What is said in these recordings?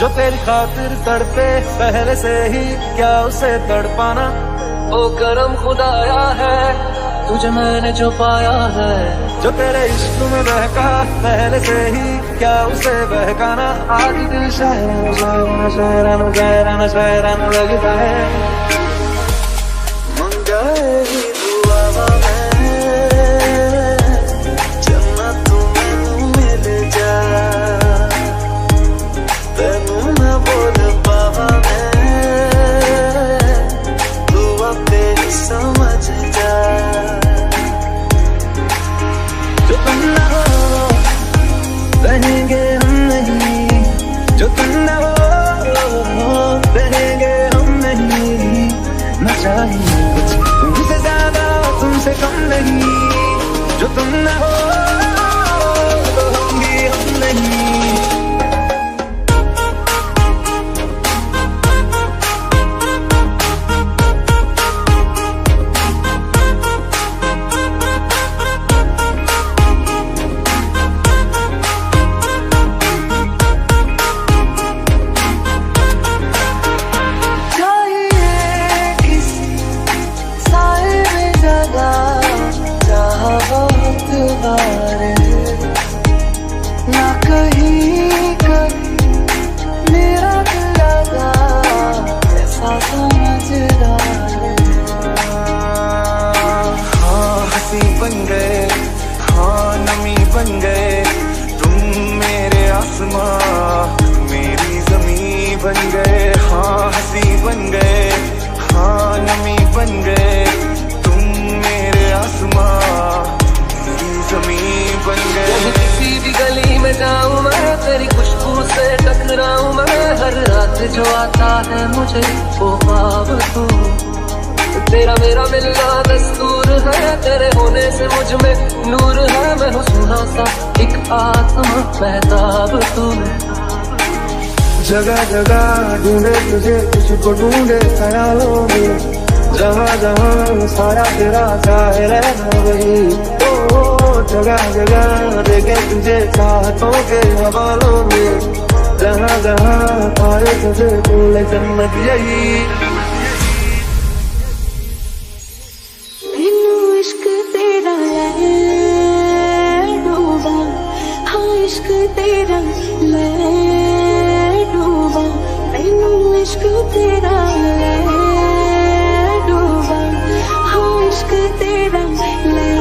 जो तेरी खातिर तड़पे पहले से ही, क्या उसे तड़पाना। ओ करम खुदाया है तुझे मैंने जो पाया है, जो तेरे इश्क में बहका पहले से ही, क्या उसे बहकाना। आज दिल शायराना शायराना शायराना शायराना शायराना लगता है। बनेंगे हम नहीं, जो तुम न हो बनेंगे हम नहीं। न चाहिए कुछ तुमसे ज्यादा तुमसे कम नहीं, जो तुम न हो तो हम भी हम नहीं। ना कहीं कभी मेरा दिल लगा ऐसा समझदार। हाँ हंसी बन गए, हाँ नमी बन गए, तुम मेरे आसमां मेरी जमीन बन गए। हाँ हंसी बन गए, हाँ नमी बन गए, तुम मेरे आसमां जमीन बन गए। किसी भी गली में जाऊं मैं तेरी खुशबू से टकराऊं मैं, हर रात जो आता है मुझे वो ख्वाब तू। तेरा मेरा मिलना दस्तूर है, तेरे होने से मुझ में नूर है। मैं हूँ सुना सा एक आत्मा महताब तू। जगह जगह ढूंढे तुझे, तुझको ढूंढे ख्यालों में, जहाँ जहाँ सारा तेरा चाहे रहना वही। जगह जगह देखे तुझे चाहतों के हवालों में, जहाँ जहाँ पाए तुझे भूले जन्नत यही। मैनू इश्क तेरा ले डूबा, हाँ इश्क तेरा ले डूबा, मैनू इश्क तेरा ले डूबा, हाँ इश्क तेरा ले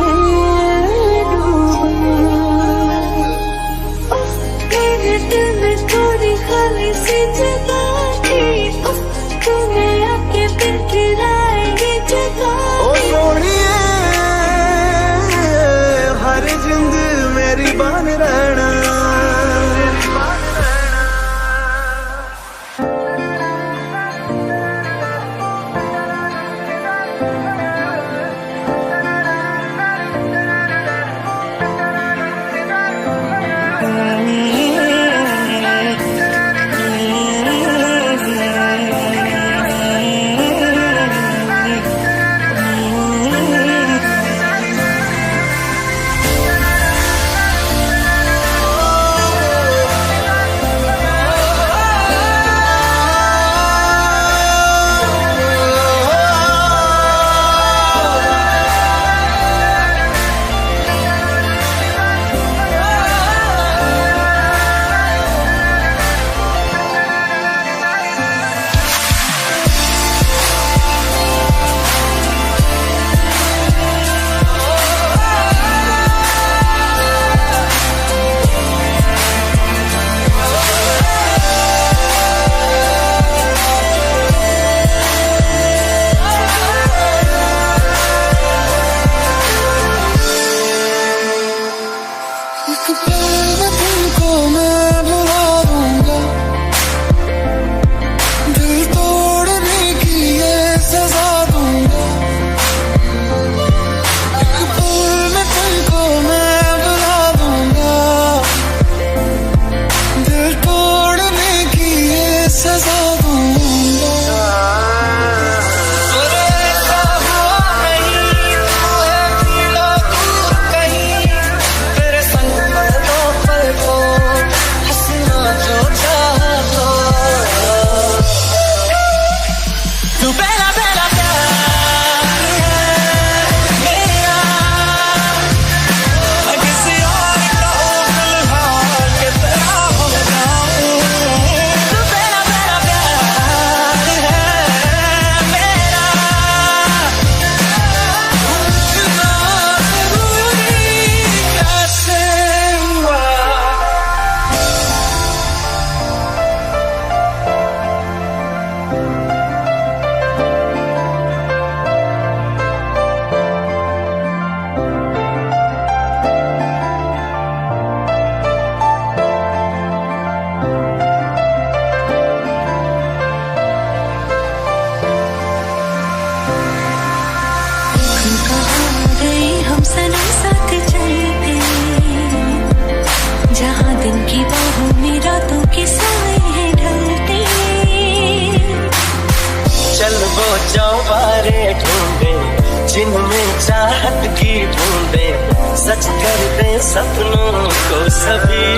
हम सनम साथ चलते, जहाँ दिन की बाहों में रातों के साए हैं ढलते। चल वो चौबारे ढूंढे जिनमें चाहत की बूंदे, सच कर दे सपनों को सभी।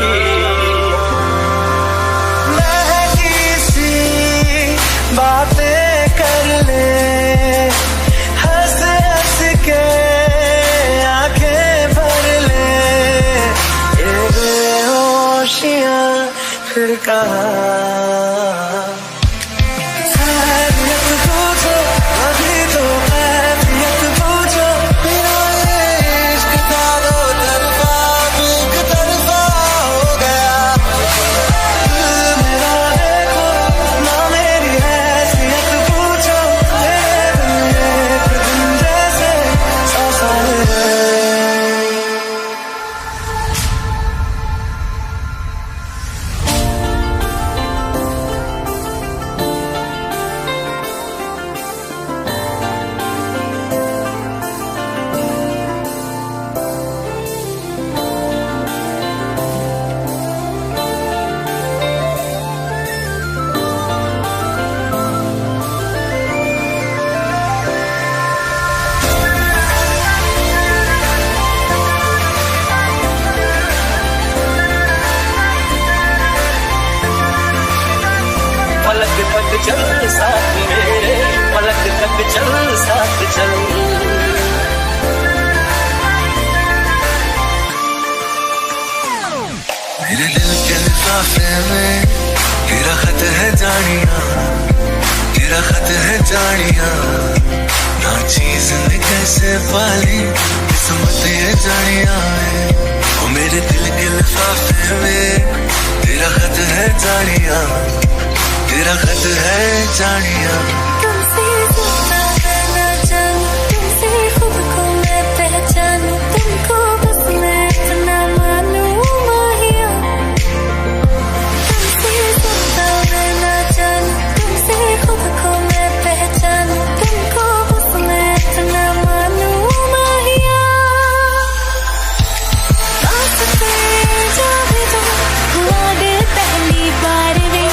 महकी सी बातें कर ले, हंस हंस के आंखें भर ले, ये बेहोशियां फिर कहाँ। पलक तक चल साथ मेरे, पलक तक चल साथ चल। मेरे दिल के लिफाफे में तेरा खत है जानिया, तेरा खत है जानिया। ना चीज ने कैसे पाली किस्मत ये जानिया है। ओ मेरे दिल के लिफाफे में तेरा खत है जानिया, तेरा खत है जानिया। तुमसे ज़्यादा मैं न जानूं, तुमसे खुद को मैं पहचानूं, तुमको बस मैं इतना मानूं माहिया। तुमसे ज़्यादा मैं न जानूं, तुमसे खुद को मैं पहचानूं, तुमको बस मैं इतना मानूं माहिया। वास्ते जा भी तो हुआ दिल पहली बार रे,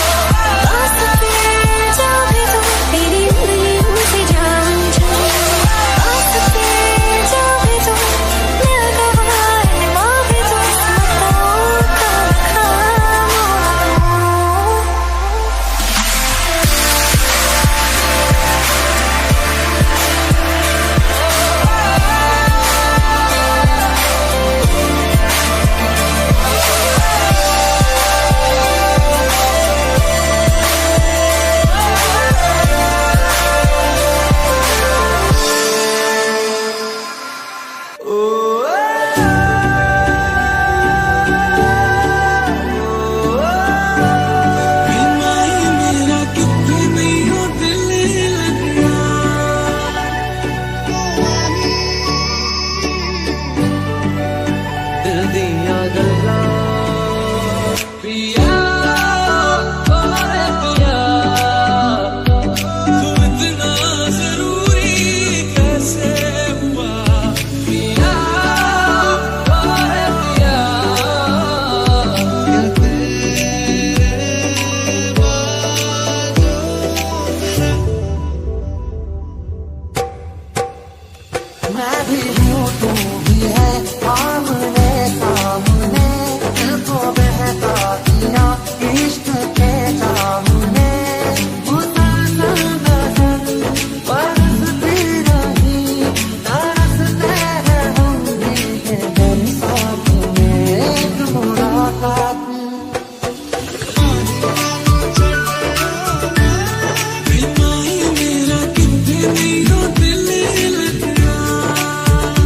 मैं भी हूँ तू भी है, आमने सामने दिल को बहका दिया इश्क के जामने। बरसती रही तरसते हैं हम भी के बरसात में एक मुलाकात। मेरा कितने दिल लग रहा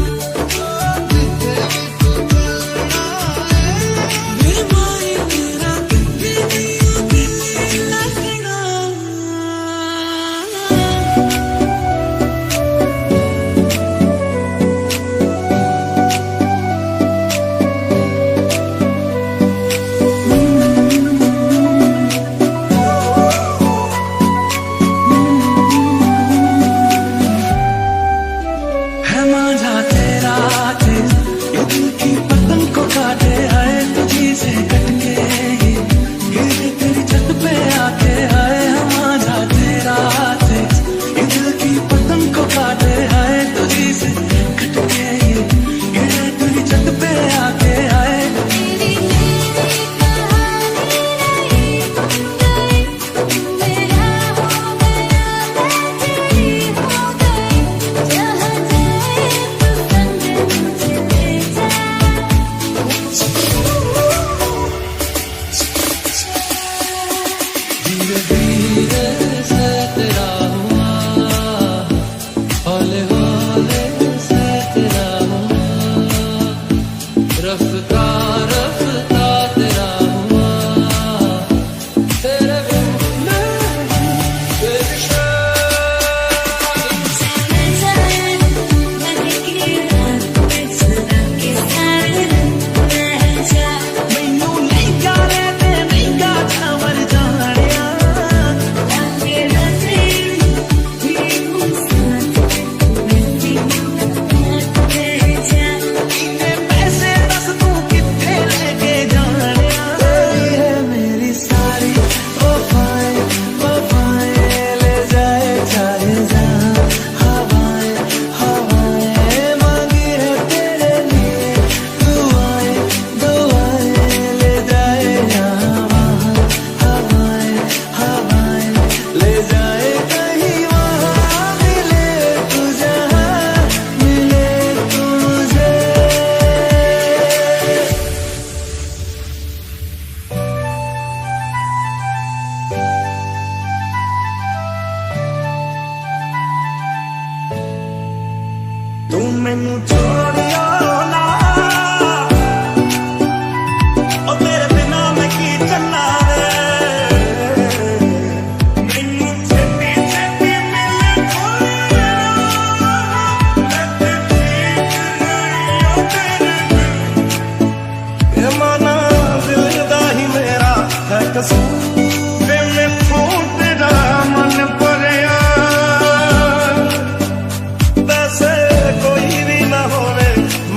तू मैनू छोड़ियो ना ओ तेरे बिना मैं की चलना वे मैनू छेती छेती मिले कोई ये माना दिल दा ही मेरा है कसूर वे मैं तेरा मन भरिया वैसे कोई भी ना होवे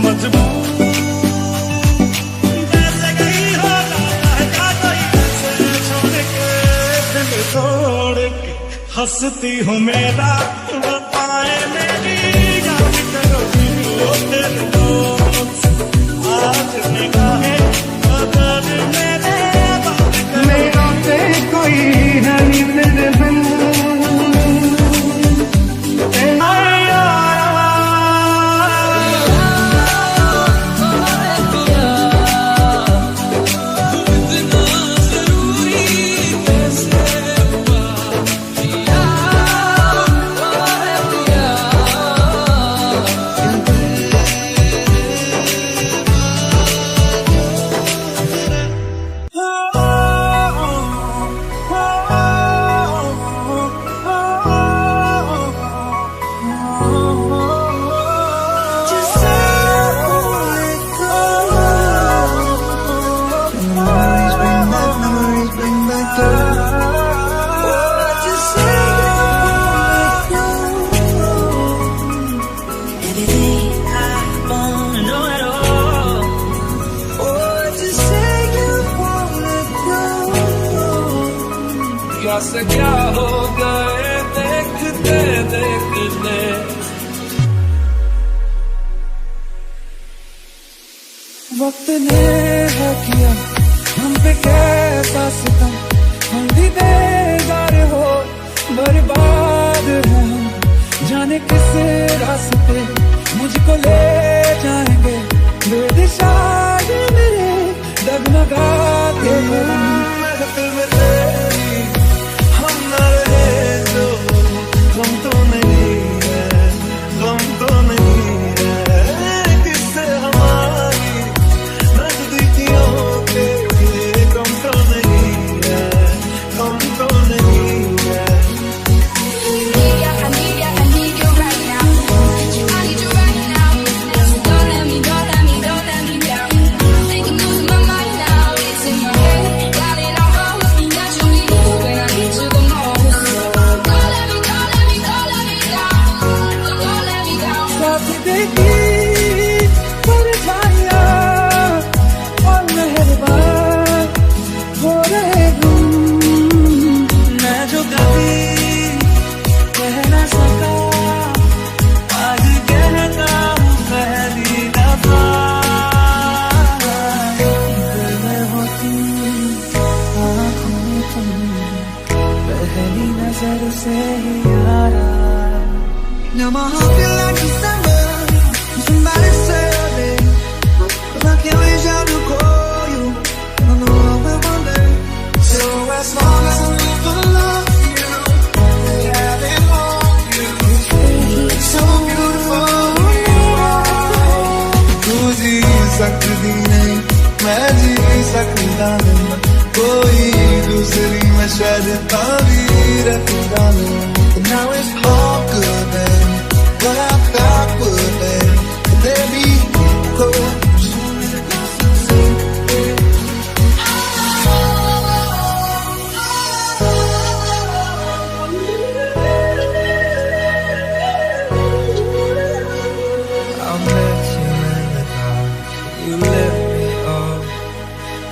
मजबूर वैसे गई हो लाया कोई वैसे छोड़ के दिल तोड़ के हंसती हो मेरा पाए मेरी याद करो ओ तेरे दोस्त आज निगाहें बदल मेरे मेरा ते कोई है नहीं तेरे बिन से क्या हो गए देखते देखते वक्त ने है किया हम पे कैसा सितम हम भी बेजार हो बर्बाद हैं हम जाने किस रास्ते मुझको ले जाएंगे बेदिशा मेरे डगमगा के महफिल में तेरी हम न रहे तो गम तो नहीं है गम तो नहीं है किससे हमारी नजदीकियों के गम तो नहीं है गम तो नहीं है I need you right now. I need you right now. Don't let me down. Thinking losing my mind now. It's in my head. Got it all wrong with me naturally when I need you the most. Don't let me down. Don't let me down. साथ देगी परछाइयाँ और मेहरबान हो रहे गुम मैं जो कभी कह ना सका आज कहता हूँ पहली दफा दिल में हो तुम आँखों में तुम पहली नजर से ही यारा Now my heart feel like December. Somebody say your name, 'cause I can't reach out to call you. I know I will one day. So as long as I live for love you, having all you, it's so beautiful. तू जी सकती नहीं, मैं जी सकता नहीं, कोई दूसरी मैं शायद ताबीर रखता नहीं. Now it's all good, babe. What I thought would, babe. Let me go. I met you in the dark. You left me off.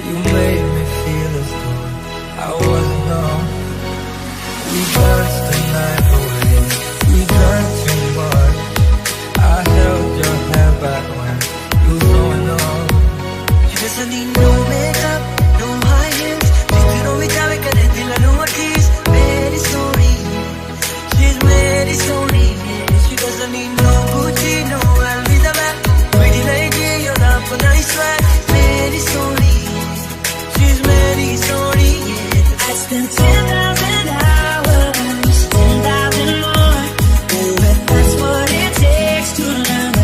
You made me feel as though I wasn't on. We danced the night away. We drank too much. I held your hair back when you were going on. You doesn't need no makeup, no high heels. Just know me jave kare dil nu tease. Meri story, she's very sorry. She doesn't need no Gucci, no Louis Vuitton. Pretty lady, you're not for nice swag. Meri story, she's very sorry. I spent 10,000 hours, 10,000 more. But that's what it takes to learn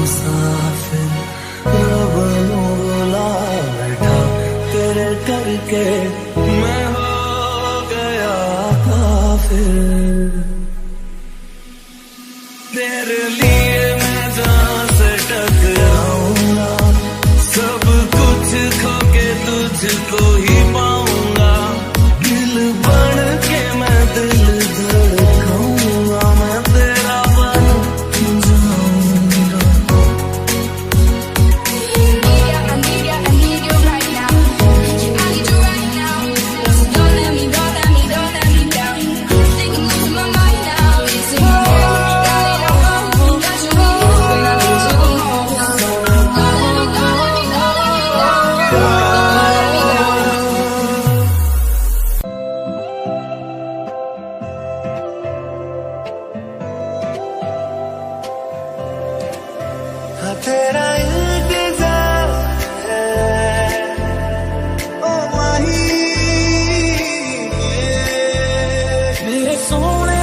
मुसाफिर रब नु बुला बैठा तेरे करके मैं हो गया काफिर। तेरे लिए मैं जान से टकराऊंगा, सब कुछ खो के तुझको ही पाऊंगा। दिल बन के मैं दिल धड़काऊंगा, मैं तेरा बन जाऊंगा। I need you right now. I need you right now. Don't let me down. Taking you to my mind now. It's in your head. Darling, I know that you need when I need you the most. Don't let me down. हाँ तेरा इंतजार है ओ माही, मेरे सोने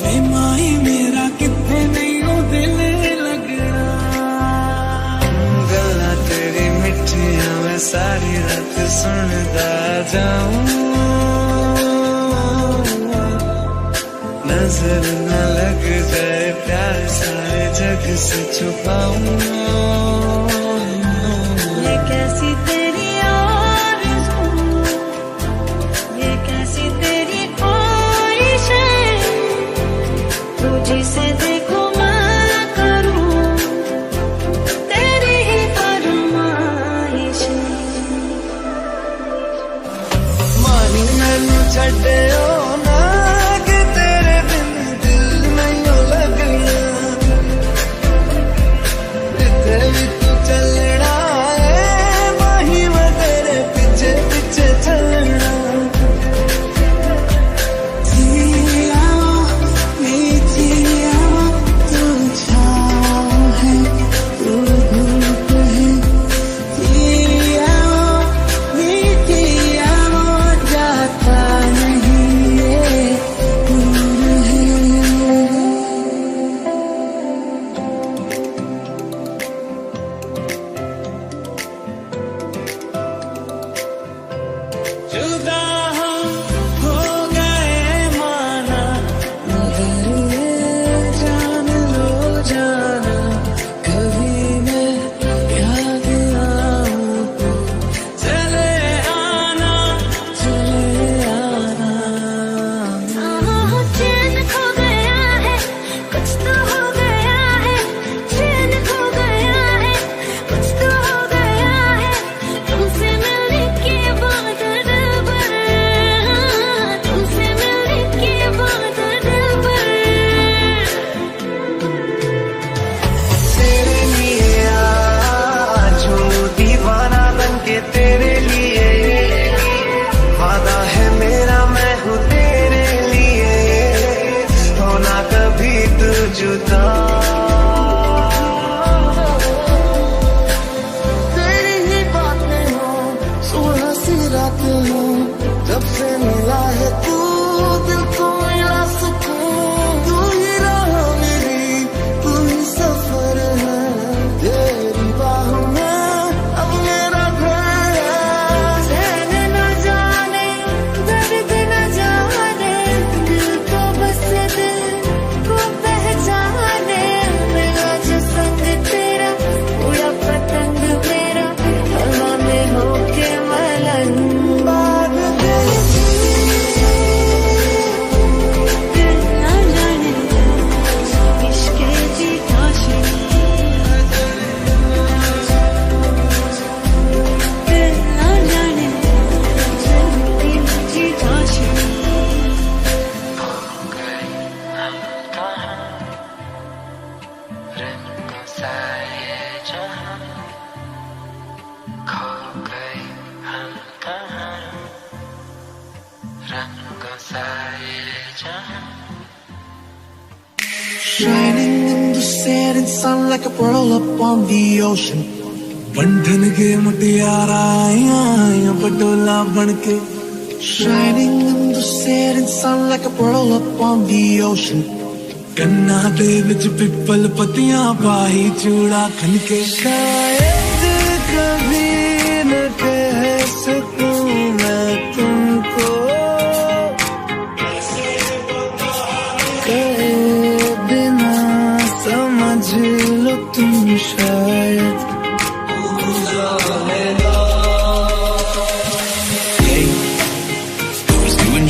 वे माही मेरा कितने नहीं हो दिल लगना। गल्ला तेरी मिठियां मैं सारी रात सुनता जाऊं, नजर न लग जाए प्यार सारे जग से छुपाऊं। ये कैसी तेरी आरज़ू, ये कैसी तेरी ख्वाहिश है, तू जिसे देखो मैं करूं तेरी ही फरमाइश है। मानी मैनू छड्डियो ना कि तेरे बिन दिल नहीं लगना, जिथे भी तू चलना है माही मैं तेरे पीछे पीछे चलना। जिया मीठिया तू छाँव है, तू धूप है। जिया मीठिया जाता नहीं ये दूर है। जुदा हम हो गए माना, मगर ये जान लो जाना, कभी मैं याद आऊं तो चले आना, चले आना। चैन खो गया है, कुछ तो हो गया है, चैन खो गया है, कुछ तो हो गया है, तुमसे मिलने के बाद दिल भर, तुमसे मिलने के बाद दिल भर। तेरे लिए आज हूँ दीवाना बन के तेरे लिए, वादा है मेरा मैं हूँ तेरे लिए, होना कभी तू जुदा। तेरी ही बातें हो सुबह सी रातें हो, जब से मिला है तू दिल को मिला सुकून। तू ही राह मेरी, तू ही सफर है, तेरी बाहों में अब मेरा घर है। चैन न जाने, दर्द न जाने, दिल को बस दिल को पहचाने। मेरा जो संग तेरा, उड़ा पतंग मेरा, हवा में होके मलन। बाग तेरी दिल न जाने, इश्क़ की काशिनी, दिल न जाने, की काशिनी। Shining in the setting sun like a pearl up on the ocean. बंधन के मुटियारा आया पटोला बनके. Shining in the setting sun like a pearl up on the ocean. कन्ना दे विच पिपल पतियां पाही चूड़ा खनके शायद कभी न कह सकूं मैं तुमको, कहे बिना समझ लो तुम शायद।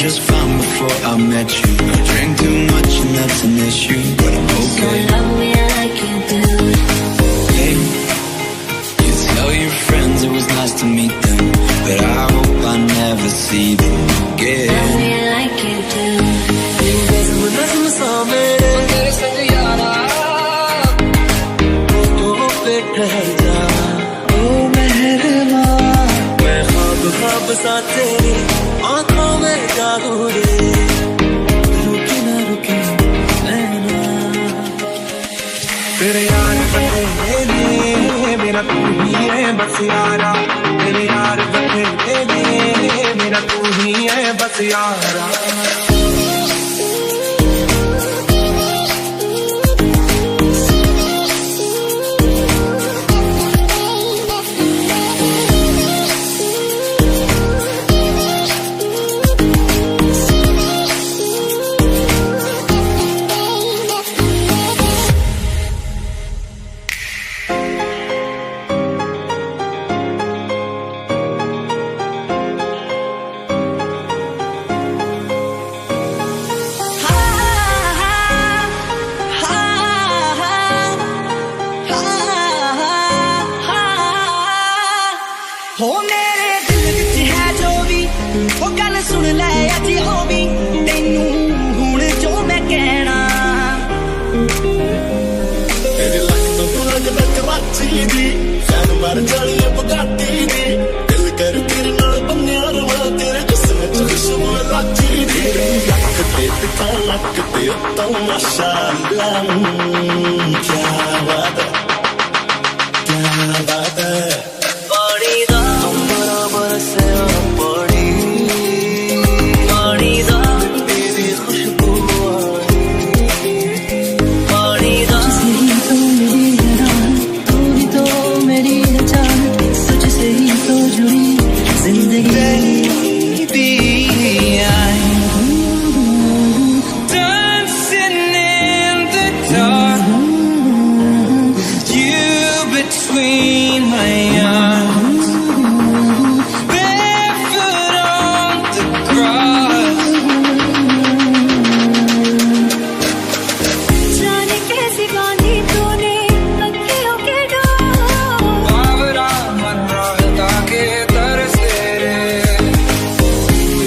Just fine before I met you. I drank too much and that's an issue, but I'm okay. So love me like you do. Hey, you tell your friends it was nice to meet them, but I hope I never see them again. Love me like you do. नज़्म सा मेरे तेरे संग यारा, तो पे ठहर जा ओ मेहरमा, मैं ख्वाब ख्वाब सा तेरी आँखों में जागूं रे, रुके ना रुके नैना। तेरे यार बतेरे मेरा तू ही है बस यारा, तेरे यार बतेरे मेरा तू ही है बस यारा। हो मेरे दिल विच है जो भी वो गल सुन ले अज हो भी तेनू हुण जो मैं कहना। तेरे लक तो पुरग तक वाची दी शान मार जानी बगाती दी, दिल कर तेरे नाल बन्निया रवा तेरे जिस्म च खुशबू लाची दी। लक ते ता लक ते तो माशाअल्लाह, क्या बात है क्या बात है। पानी दा बराबर से पानी, पानी दा तेरी खुशबू आई, पानी दा तो मेरी जान तू भी तो मेरी जान, तुझसे ही तो जुड़ी जिंदगी। Dancing in the dark, you between my arms, barefoot on the grass. जाने कैसी बांधी तूने अखियों के डोर, बावरा मन रहता के तरस तेरे,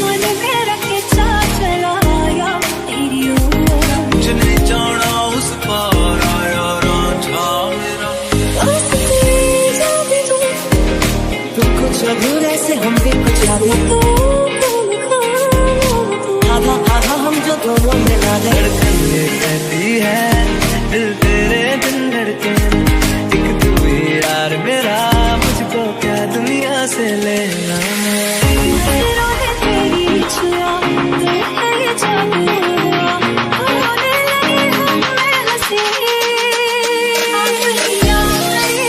मन में रखे चा चलाया तेरी ओर। मुझे जाना उस पार आया रांझा मेरा। तुम कुछ अधूरे से हम भी कुछ आधे, आधा आधा हम जो दोनों मिला दे। धड़कन ये कहती है दिल तेरे बिन धड़के, एक तू ही यार मेरा, मुझको क्या दुनिया से लेना। नजरों ने तेरी छुआ तो है ये जादू हुआ, होने लगे हम में हंसी। आप नहीं आप नहीं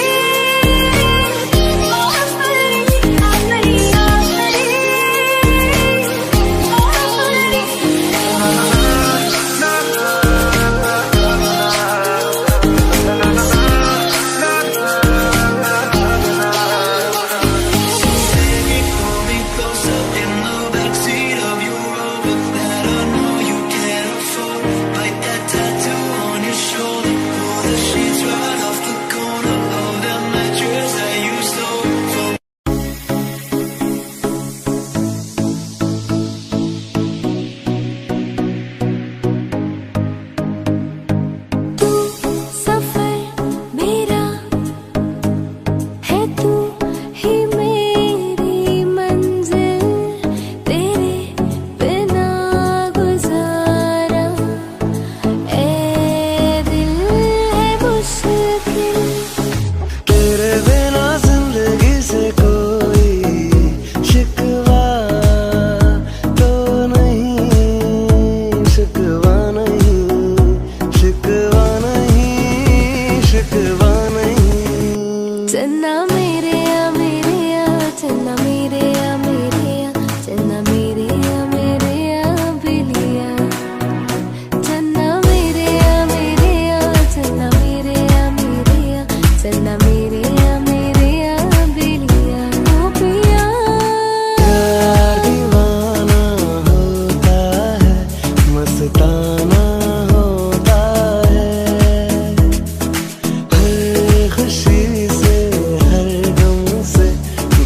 खुशी से हर गम से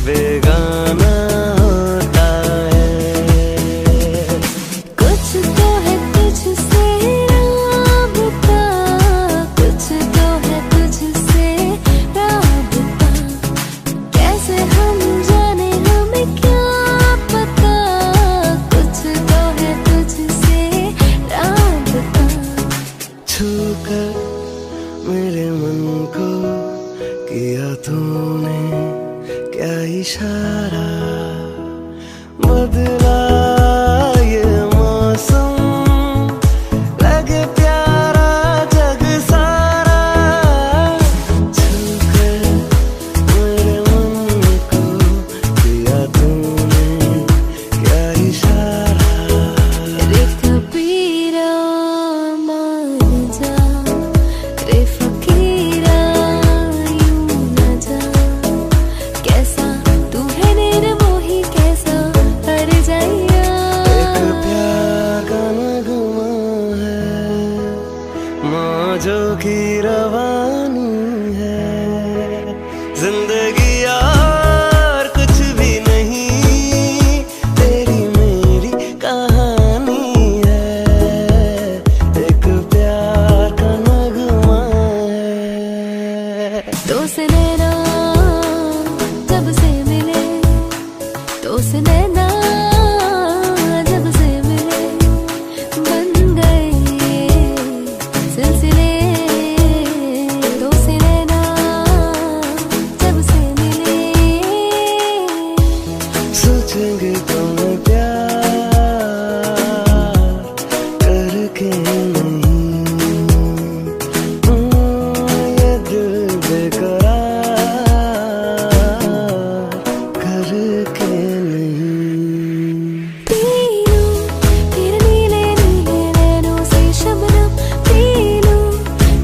बेगाना होता है। कुछ तो है तुझसे राबता, कुछ तो है तुझसे राबता, कैसे हम जाने हमें क्या पता, कुछ तो है तुझसे राबता। छूकर मेरे मन को किया तूने क्या इशारा, बदला ये मौसम लगे प्यारा जग सारा। छूकर मेरे मन को किया तूने क्या इशारा। रे कबीरा मान जा, रे फकीरा यूं न जा, कैसा तू है निर्मोही कैसा हर जाइया। एक प्यार का नगमा है, मौजों की रवानी है, जिंदगी यार कुछ भी नहीं, तेरी मेरी कहानी है। एक प्यार का नगमा है। तो से नैना जब से मिले, तो से नैना जब से मिले, बन गए सिलसिले। तो से नैना जब से मिले, सोचेंगे तुम्हें प्यार करके नहीं, ये दिल बेकरार करके नहीं। पी लूं तेरे नीले नीले नैनों से शबनम, पी लूं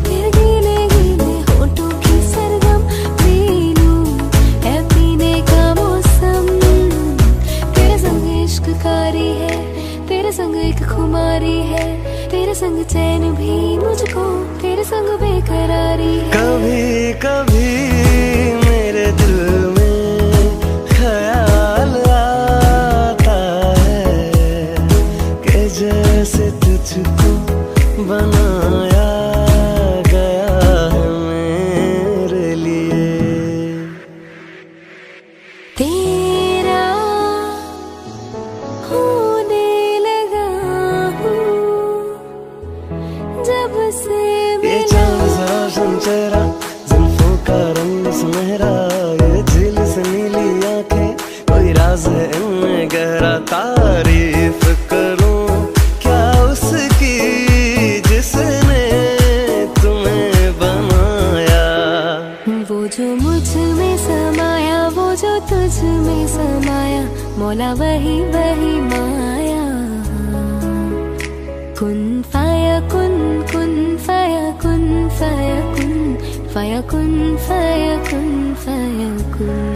तेरे गीले गीले होठों की सरगम, पी लूं है पीने का मौसम। तेरे संग इश्क कारी है, तेरे संग एक खुमारी है, तेरे संग चैन भी मुझको, तेरे संग बेकरारी है। कभी कभी मेरे दिल में ख्याल आता है कि जैसे तुझको बनाया गया है मेरे लिए। तेरा होने लगा हूँ जब से ये चांद सा रोशन चेहरा, जुल्फों का रंग सुनहरा, ये झील से नीली आंखें, कोई राज है इनमें गहरा। तारीफ करूं क्या उसकी जिसने तुम्हें बनाया। वो जो मुझ में समाया, वो जो तुझ में समाया, मौला वही वही माया। कुन फाया कुन, कुन फाया कुन, फाया कुन, फाया कुन, फाया कुन, फाया कुन।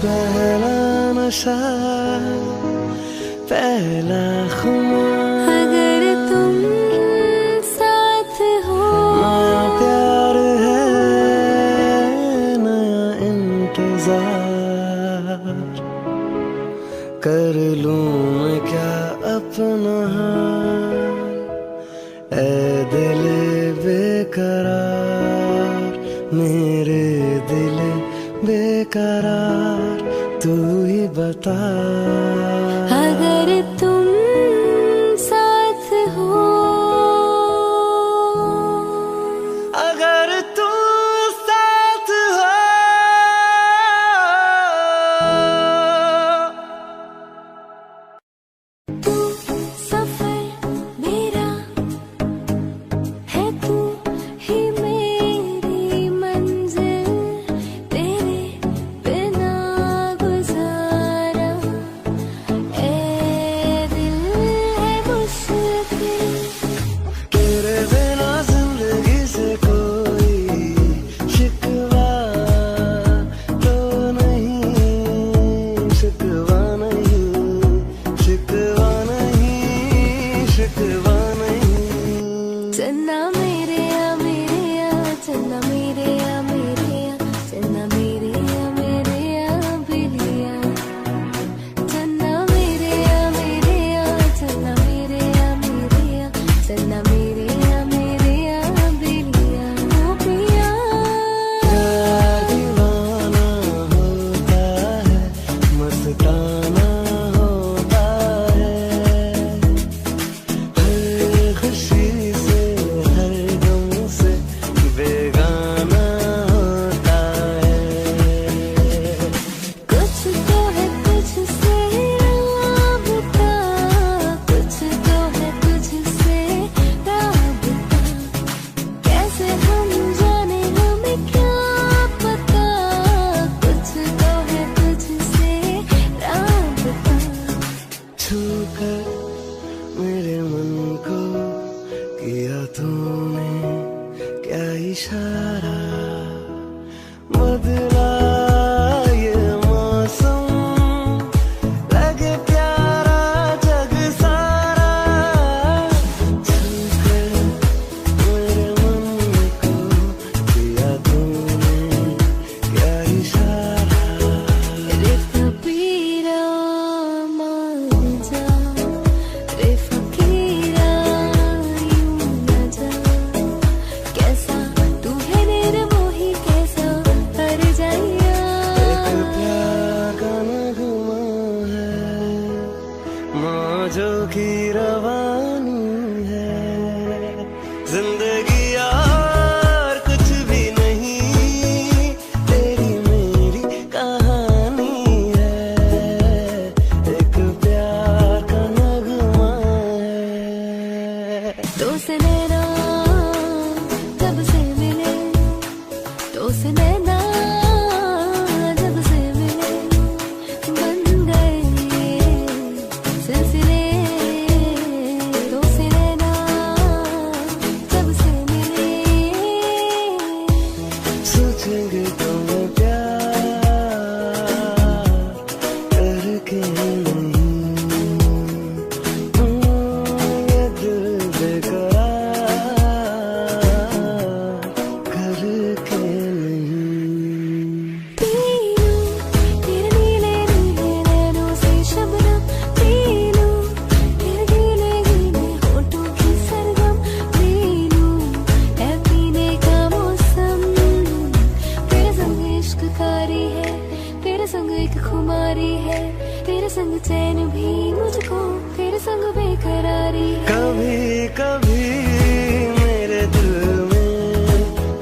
पहला नशा पहला खुमार, अगर तुम साथ हो, नया प्यार है नया इंतजार। कर लूं मैं क्या अपना हाल, ऐ दिल बेकरार, मेरे दिल बेकरार, तू ही बता। अगर तुम साथ हो, अगर तू साथ हो, तू सफर मेरा है, तू ही मेरी मंजिल, तेरे बिना गुजारा इशारा बदला ये मौसम लगे प्यारा जग सारा छूकर मेरे मन को दिया तूने क्या इशारा रे फकीरा मान जा रे फकीरा यूं न जा कैसा तू है निर्मोही कैसा हर जाइया एक प्यार का नगमा है मौजों की रवानी है जिंदगी यार कुछ भी नहीं तेरी मेरी कहानी है एक प्यार का नगमा है तो से नैना जब से मिले तो से नैना जब से मिले बन गए सिलसिले तो से नैना जब से मिले सोचेंगे तुम्हें प्यार करके नहीं ये दिल बेकरार करके नहीं पीलू तेरे नीले नीले नैनों से शबनम पीलू तेरे गीले गीले होठों की सरगम पीलू है पीने का मौसम तेरे संग इश्क कारी है तेरे संग एक खुमारी है तेरे संग चैन भी मुझको तेरे संग बेकरारी है कभी कभी मेरे दिल में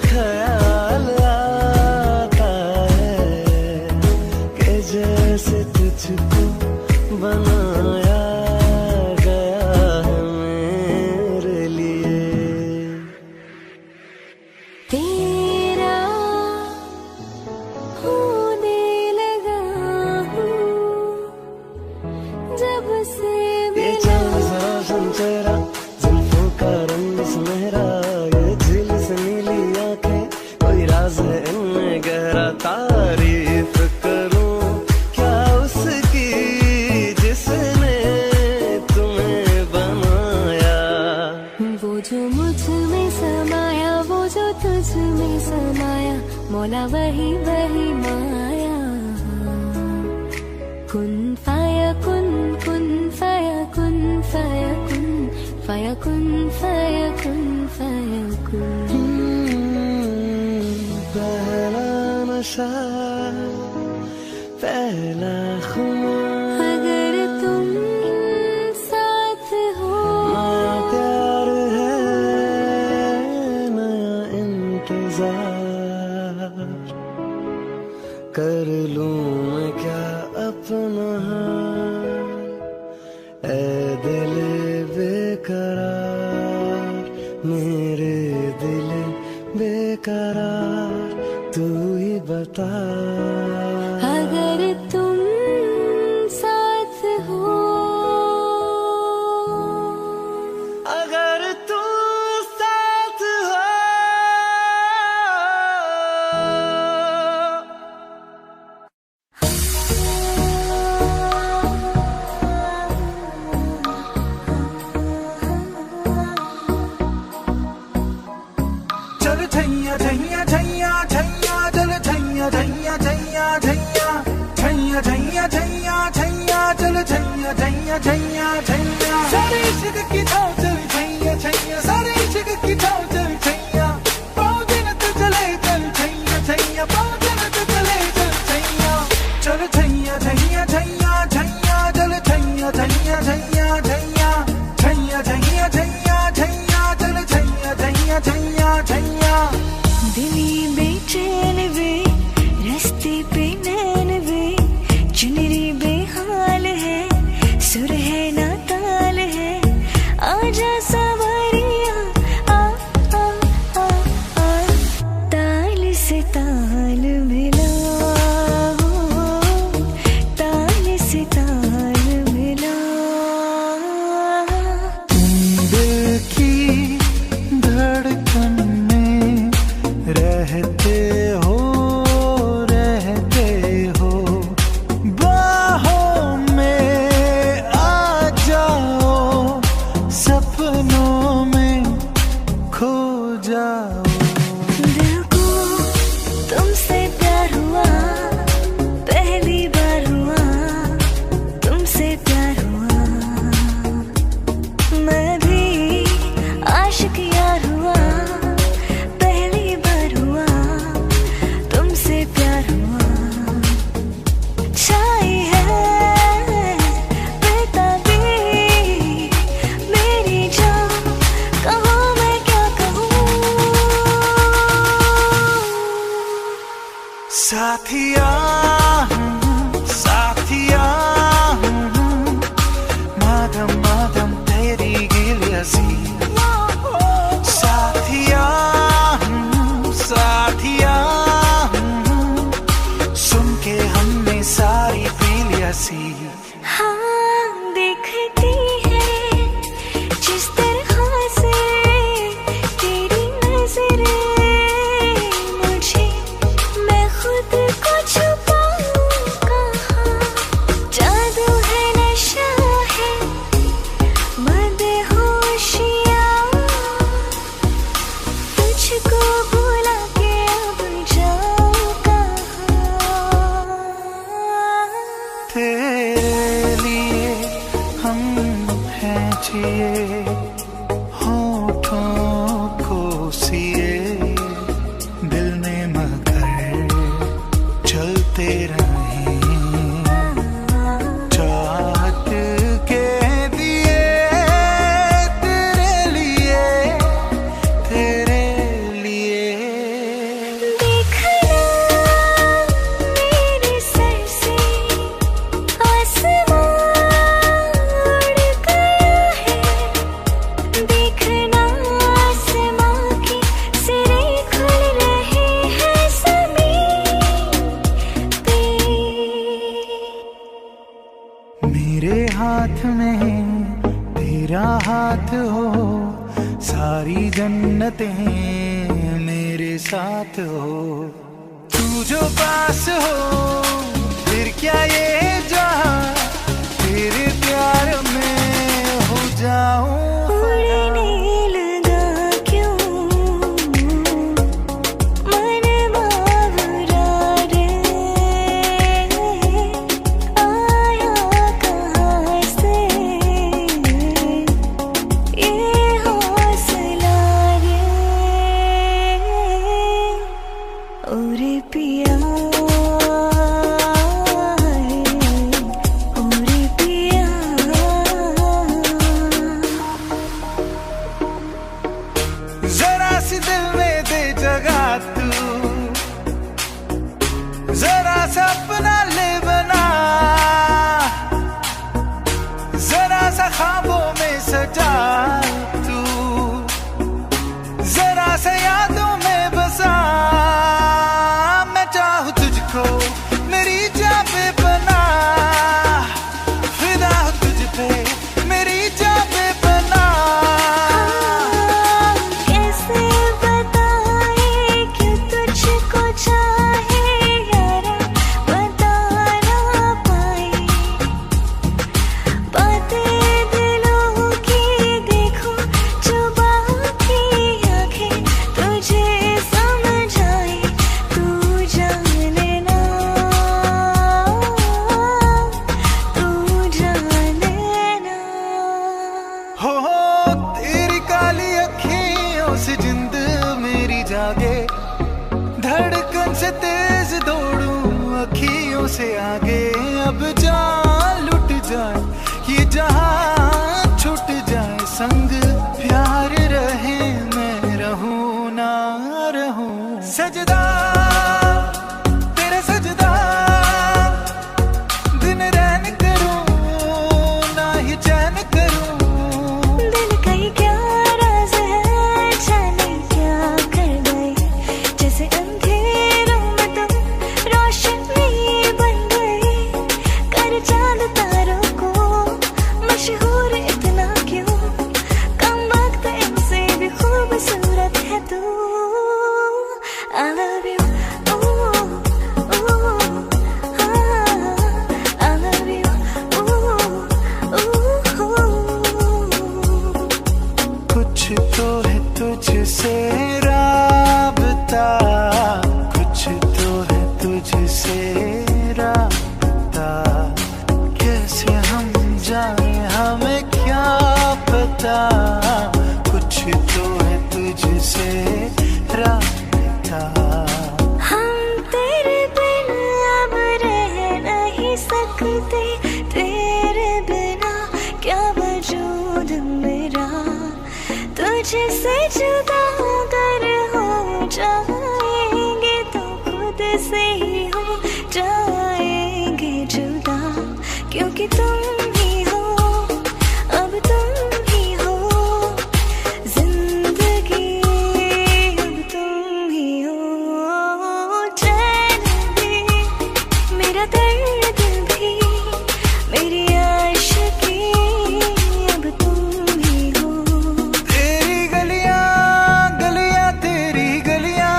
ख्याल आता है कि जैसे तुझको बनाया गया है मेरे लिए तेरा होने लगा हूँ जब से ये मिला चांद सा रोशन चेहरा जुल्फों का रंग सुनहरा ये झील से नीली आंखें कोई राज है इनमें गहरा तारीफ करूं क्या उसकी जिसने तुम्हें बनाया वो जो मुझ में समाया वो जो तुझ में समाया मौला वही वही माया कुन फाया कुन कुन फाया कुन फाया कुन फाया कुन फाया कुन फाया कुन पहला नशा पहला खुमार अगर तुम साथ हो नया प्यार है नया इंतजार कर लूं मैं क्या अपना हाल ऐ दिल बेकरार मेरे दिल बेकरार तू ही बता अगर तुम साथ हो अगर तू साथ हो चल छैया छैया छैया छैया चल छैया छैया छैया छैया छैया छैया छैया छैया चल छैया छैया छैया छैया सारे इश्क की थाव चल छैया छैया सारे इश्क की थाव चल छैया पाँव दिन तो चले चल छैया छैया पाँव दिन तो चले चल छैया चल छैया छैया छैया छैया चल छैया छैया छैया छैया छैया छैया छैया छैया चल छैया छैया छैया छैया दिली बेचैन वे रास्ते पे नैन वे चुनरी बेहाल है सुर है ना ताल है आज रहते हो बाहों में आ जाओ, सपनों में खो जाओ। दिल को तुमसे प्यार हुआ, पहली बार हुआ तुमसे प्यार हुआ। मैं भी आशिक यार हुआ, पहली बार हुआ तुमसे प्यार हुआ। छाई है बेताबी मेरी जान, कहूँ मैं क्या कहूँ। साथिया साथिया मादम मादम तेरी गिलियासी। साथिया साथिया सुन के हमने सारी पी लिया सी। हाँ देखती है जिस तरह से तेरी नजरें मुझे, मैं खुद को छुपाऊं कहाँ। जादू है नशा है मदहोशियाँ, तुझको भुला के अब जाऊं कहाँ। तेरे लिए हम हैं जिए, होठों को सिए दिल में मगर चलते रहें। चाहत के दिए तेरे लिए देखना मेरे सर से आसमां उड़ गया है, देखना आसमां के सिरे खुल रहे हैं ज़मीन पे। मेरे हाथ में तेरा हाथ हो, सारी जन्नतें मेरे साथ हो। तू जो पास हो फिर क्या ये जहां, तेरे प्यार में हो जाऊं। उड़ने लगा क्यों मन बावरा रे, आया कहाँ से ये हौसला रे। ओरे पिया ओरे पिया, जरा सी दिल में दे जगह तू, जरा सा अपना ले बना, जरा सा ख्वाबों में सजा तू, जरा सा यादों में बसा। मैं चाहूँ तुझको मेरी जान पे बना, फिदा हूँ तुझ पे मेरी जान पे बना। कैसे बताए कि तुझको चाहे यारा, बता ना पाए बातें दिलों की। देखो जो बाकी आंखें तुझे समझाए, तू जाने ना, तू जाने ना। हो तेरी काली अखियों से जिंद मेरी जागे, धड़कन से तेज दौड़ूं अखियों से आगे। अब जान लुट जाए ये जहां छूट जाए, संग प्यार रहे मैं रहूं ना रहूं। सजदा तेरा सजदा दिन रैन करूं ना ही चैन करूं। दिल का ये क्या राज है, जाने क्या कर गए, जैसे अंधेरों में तुम रोशनी बन गए। कर चांद तारों को मशहूर इतना क्यों, कम वक्त इनसे भी खूबसूरत है तू। I love you. Ooh, ooh, I love you. Ooh, ooh. कुछ तो है तुझसे राबता, कुछ तो है तुझसे राबता, कैसे हम जाने हमें क्या पता, कुछ तो है तुझसे राबता। हम तेरे बिन अब रह नहीं सकते, तेरे बिना क्या वजूद मेरा, तुझसे जुदा अगर हो जाएंगे तो खुद से ही हो जाएंगे जुदा, क्योंकि तुम ही हो, अब तुम ही हो जिंदगी, अब तुम ही हो चैन भी, मेरा दर्द भी, मेरी आशिकी, अब तुम ही हो। तेरी गलियां गलियां तेरी गलियां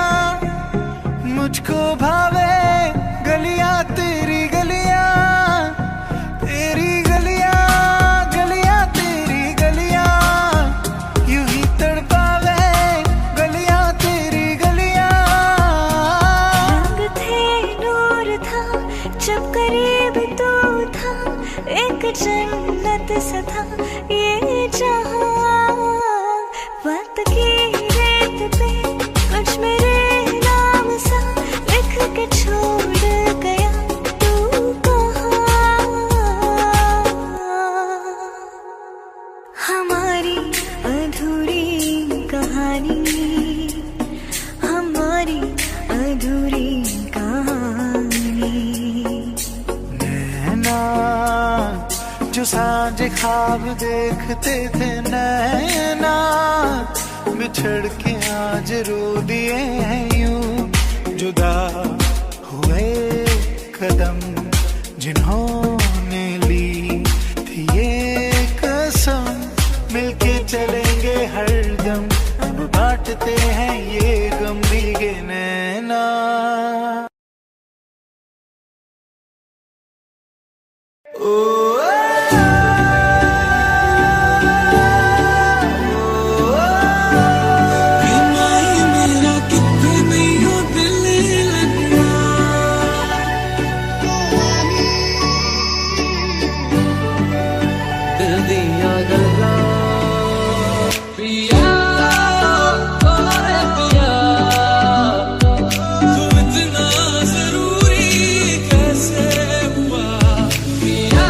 मुझको भावे, गलियां तेरी गलियां, तेरी गलियां गलियां तेरी गलियां यूं ही तड़पावे, गलियां तेरी गलियां। रंग थे नूर था जब करीब तू था, एक जन्नत सा था ये जहां, वक्त की रेत पे कुछ मेरे नाम सा लिख के छोड़ गया तू कहाँ। हमारी अधूरी कहानी, हमारी अधूरी कहानी। नैना जो सांझ ख्वाब देखते थे नैना, बिछड़ के आज रो दिए हैं यूं, जुदा हुए कदम जिन्होंने ली थी ये कसम, मिलके चलेंगे हरदम, अब बांटते हैं ये गम भीगे नैना। तुम इतना जरूरी कैसे हुआ पिया।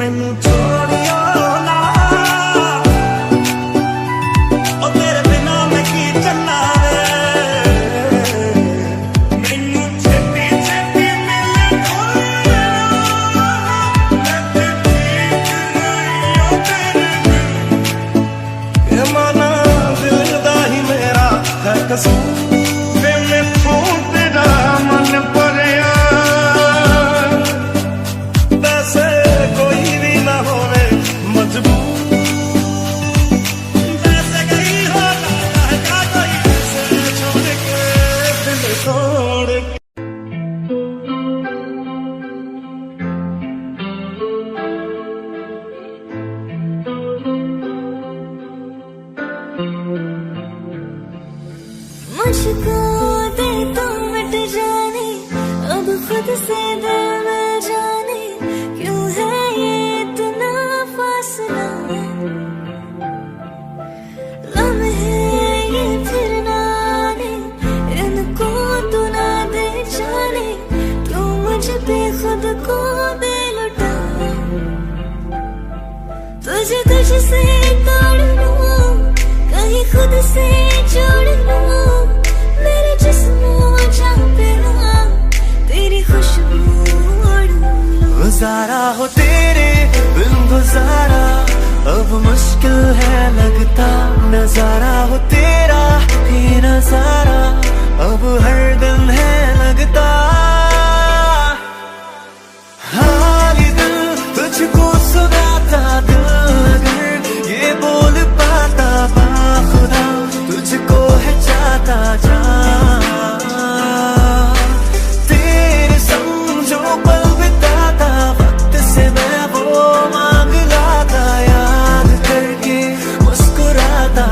मैनू छोड़ियो ना ओ तेरे बिना मैं की चलना वे मैनू छेती छेती मिले कोई मैं ते ठीक नहीं ओ तेरे बिन ये माना दिल दा ही मेरा है कसूर वे मैं तेरा मन भरिया वैसे कोई भी ना होवे मजबूर वैसे कहीं हो ना कोई से छोड़ के दिल तोड़ के मुझको दे तो मिट जाने अब खुद से दिल में जाने क्यों है ये इतना फासला लम्हे ये फिर ना आने इनको तो ना दे जाने तू मुझ पे खुद को दे लुटा तुझे तुझसे तोड़ लूं कहीं खुद से जोड़ लूं मेरे जिस्मों जहाँ पे ना तेरी खुशबू ओढ़ लूं गुजारा हो तेरे बिन गुजारा अब मुश्किल है लगता नजारा हो तेरा ही नजारा अब हर दिन है लगता हाल दिल तुझको सुनाता दिल अगर ये बोल पाता बाखुदा तुझको है चाहता जा तेरे संग जो पल बिताता वक्त से मैं वो मांग लाता याद करके मुस्कुराता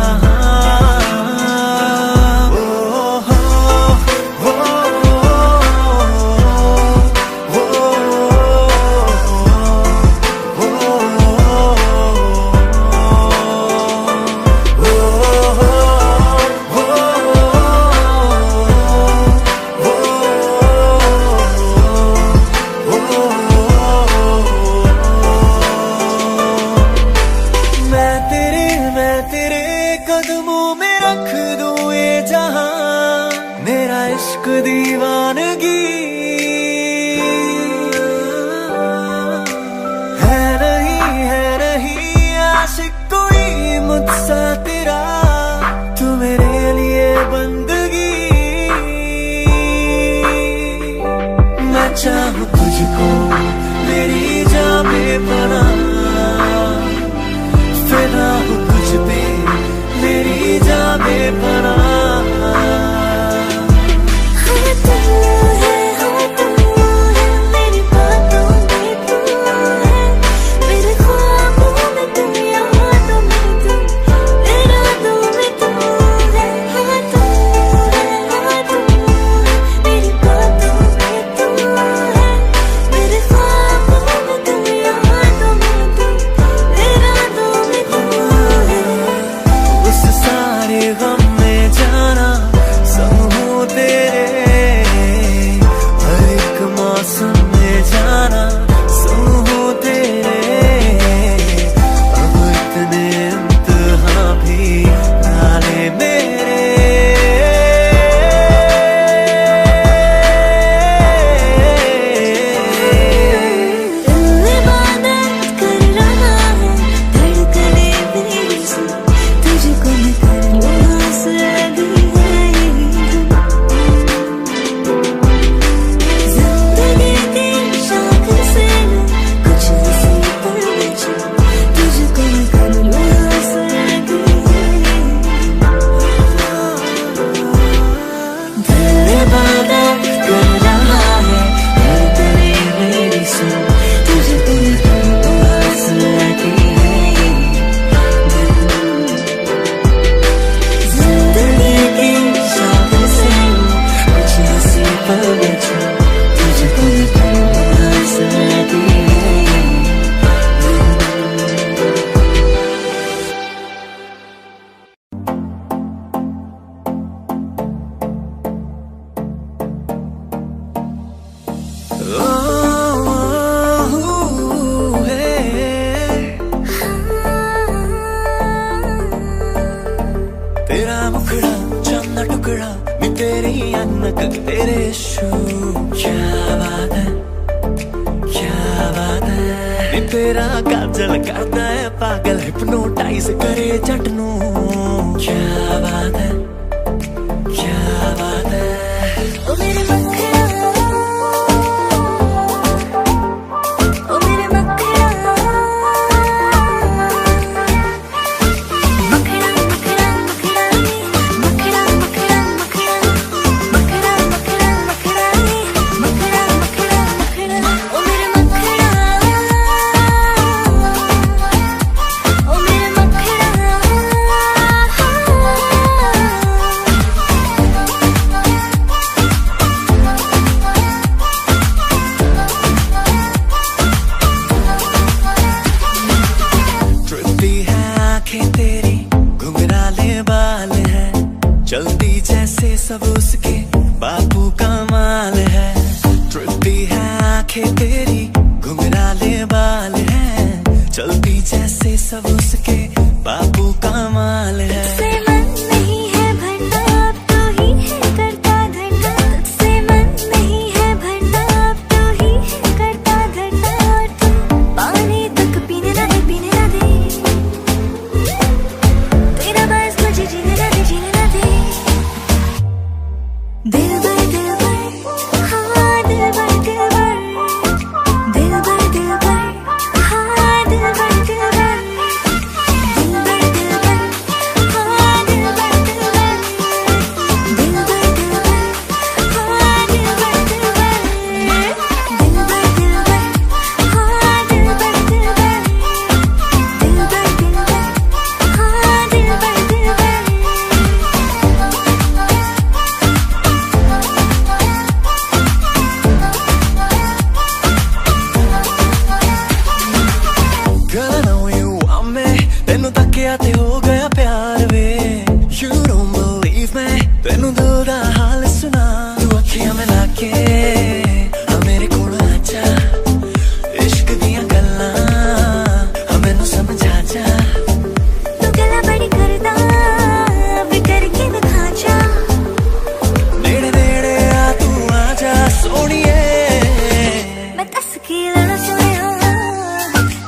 मैं तेरे कदमों में रख दूं ये जहां मेरा इश्क दीवानगी है नहीं आशिक कोई मुझसा तेरा तू मेरे लिए बंदगी मैं चाहूं तुझको मेरी जान बेपनाह फिदा हूँ तुझ पे मेरी जान बेपनाह हाँ तू है मेरी बातों में तू है मेरे ख्वाबों में तू यादों में तू इरादों में तू है हाँ तू है मेरी बातों में तू है मेरे ख्वाबों में तू यादों में तू इरादों में तू है उस सारे गम में इशू। क्या बात है, क्या बात है। नी तेरा काजल करता है पागल, हिप्नोटाइज करे जट नू। क्या बात है, क्या बात है। ओ मेरे मखना, ओ मेरे मखना, मखना मखना मखना मखना मखना मखना मखना मखना मखना मखना मखना। ओ मेरे मखना, ओ मेरे मखना। ट्रिपी है आंखें तेरी, घुंघराले बाल है, चलती जैसे सब उसके बापू का माल है। ट्रिपी है आंखें तेरी, घुंघराले बाल है, चलती जैसे सब उसके बापू का माल है। तुझसे मन नहीं है भरना, अब तो ही है करता धरना। तुझसे मन नहीं है भरना, अब तो ही है करता धरना। और तू पानी तक पीने ना दे, पीने ना दे। तेरा बस मुझे जीने ना दे, जीने ना दे। दिल भर हाँ दिल भर दिल भर, दिल भर दिल भर हाँ दिल भर दिल भर, दिल भर दिल भर हाँ दिल भर दिल भर, दिल भर दिल भर हाँ दिल भर दिल भर, दिल भर दिल भर हाँ दिल भर दिल भर, दिल भर दिल भर हाँ दिल भर दिल भर। Girl, I know you want me, ਤੈਨੂੰ ਤੱਕਿਆ ਤੇ ਹੋ ਗਿਆ ਪਿਆਰ ਵੇ। You don't believe me, ਤੈਨੂੰ ਦਿਲ ਦਾ ਹਾਲ ਸੁਣਾ। ਤੂੰ ਅੱਖੀਆਂ ਮਿਲਾ ਕੇ ਆ ਮੇਰੇ ਕੋਲ ਆ ਜਾ, ਇਸ਼ਕ ਦੀਆਂ ਗੱਲਾਂ ਆ ਮੈਨੂੰ ਸਮਝਾ ਜਾ। तू गला बड़ी करदा वे करके दिखा जा। ਨੇੜੇ ਨੇੜੇ ਆ ਤੂੰ ਆ ਜਾ ਸੋਹਣੀਏ। मैं दस की लड़ा सोया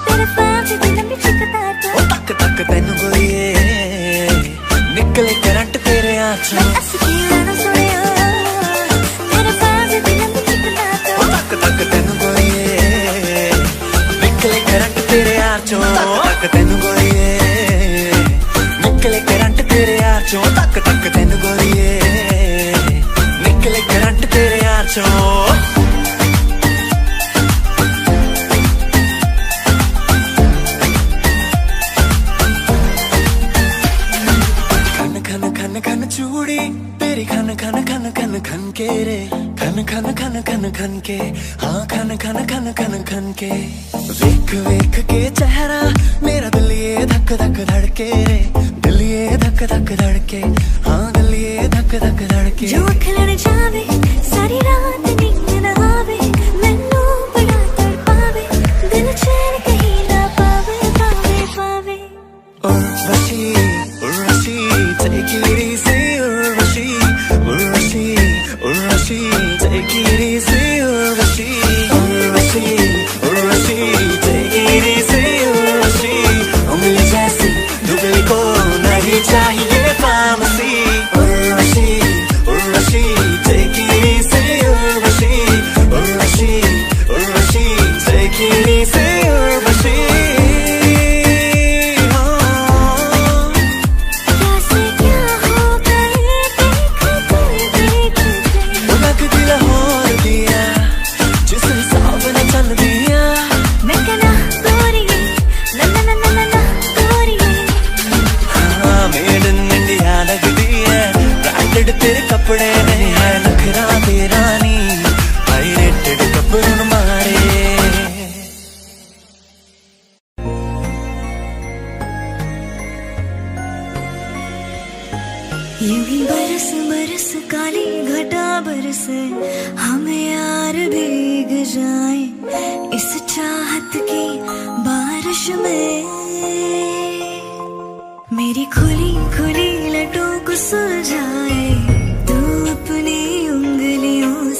तेरे पैर से दिल में चिकता तो। ਉਹ ਤੱਕ ਤੱਕ ਤੈਨੂੰ ਗੋਰੀਏ, ਨਿਕਲੇ ਕਰੰਟ ਤੇਰੇ मैं ਆਂਚੋਂ। दस की लड़ा सोया तेरे पैर से दिल में चिकता तो। ਉਹ ਤੱਕ ਤੱਕ ਤੈਨੂੰ ਗੋਰੀਏ, ਨਿਕਲੇ ਕਰੰਟ ਤੇਰੇ ਆਂਚੋਂ। ਤੱਕ ਤੈਨੂੰ ਗੋਰੀਏ, ਨਿਕਲੇ ਕਰੰਟ ਤੇਰੇ ਆਂਚੋਂ। ਤੱਕ ਤੱਕ ਤੈਨੂੰ ਗੋਰੀਏ, ਨਿਕਲੇ ਕਰੰਟ ਤੇਰੇ ਆਂਚੋਂ। खन खन खन खन चूड़ी तेरी खन खन खन खन खन के रे, खन खन खन खन खन के हाँ खन खन खन खन खन के। वेख वेख के चेहरा मेरा दिल ये धक धक धड़के रे, दिल ये धक धक धड़के हाँ दिल ये धक धक धड़के। जो अख लड़ जावे सारी रात नींद न आवे, मैनू बड़ा तड़पावे, दिल चैन कहीं ना पावे पावे पावे। Urvashi, take it easy, Urvashi, Urvashi, Urvashi, take it easy, Urvashi, Urvashi, Urvashi, take it easy, Urvashi, उंगली जैसी दुबली को नहीं चाहिए pharmacy. Urvashi, Urvashi, take it easy, Urvashi, Urvashi, Urvashi, take it easy, Urvashi। तेरे कपड़े नहीं है नखरा तेरा नी, पायरेटेड कपड़ों मारे। यूं ही बरस बरस काली घटा बरसे, हमें यार भीग जाए इस चाहत की बारिश में। मेरी खुली खुली लटों को सुलझाए तू अपनी उंगलियों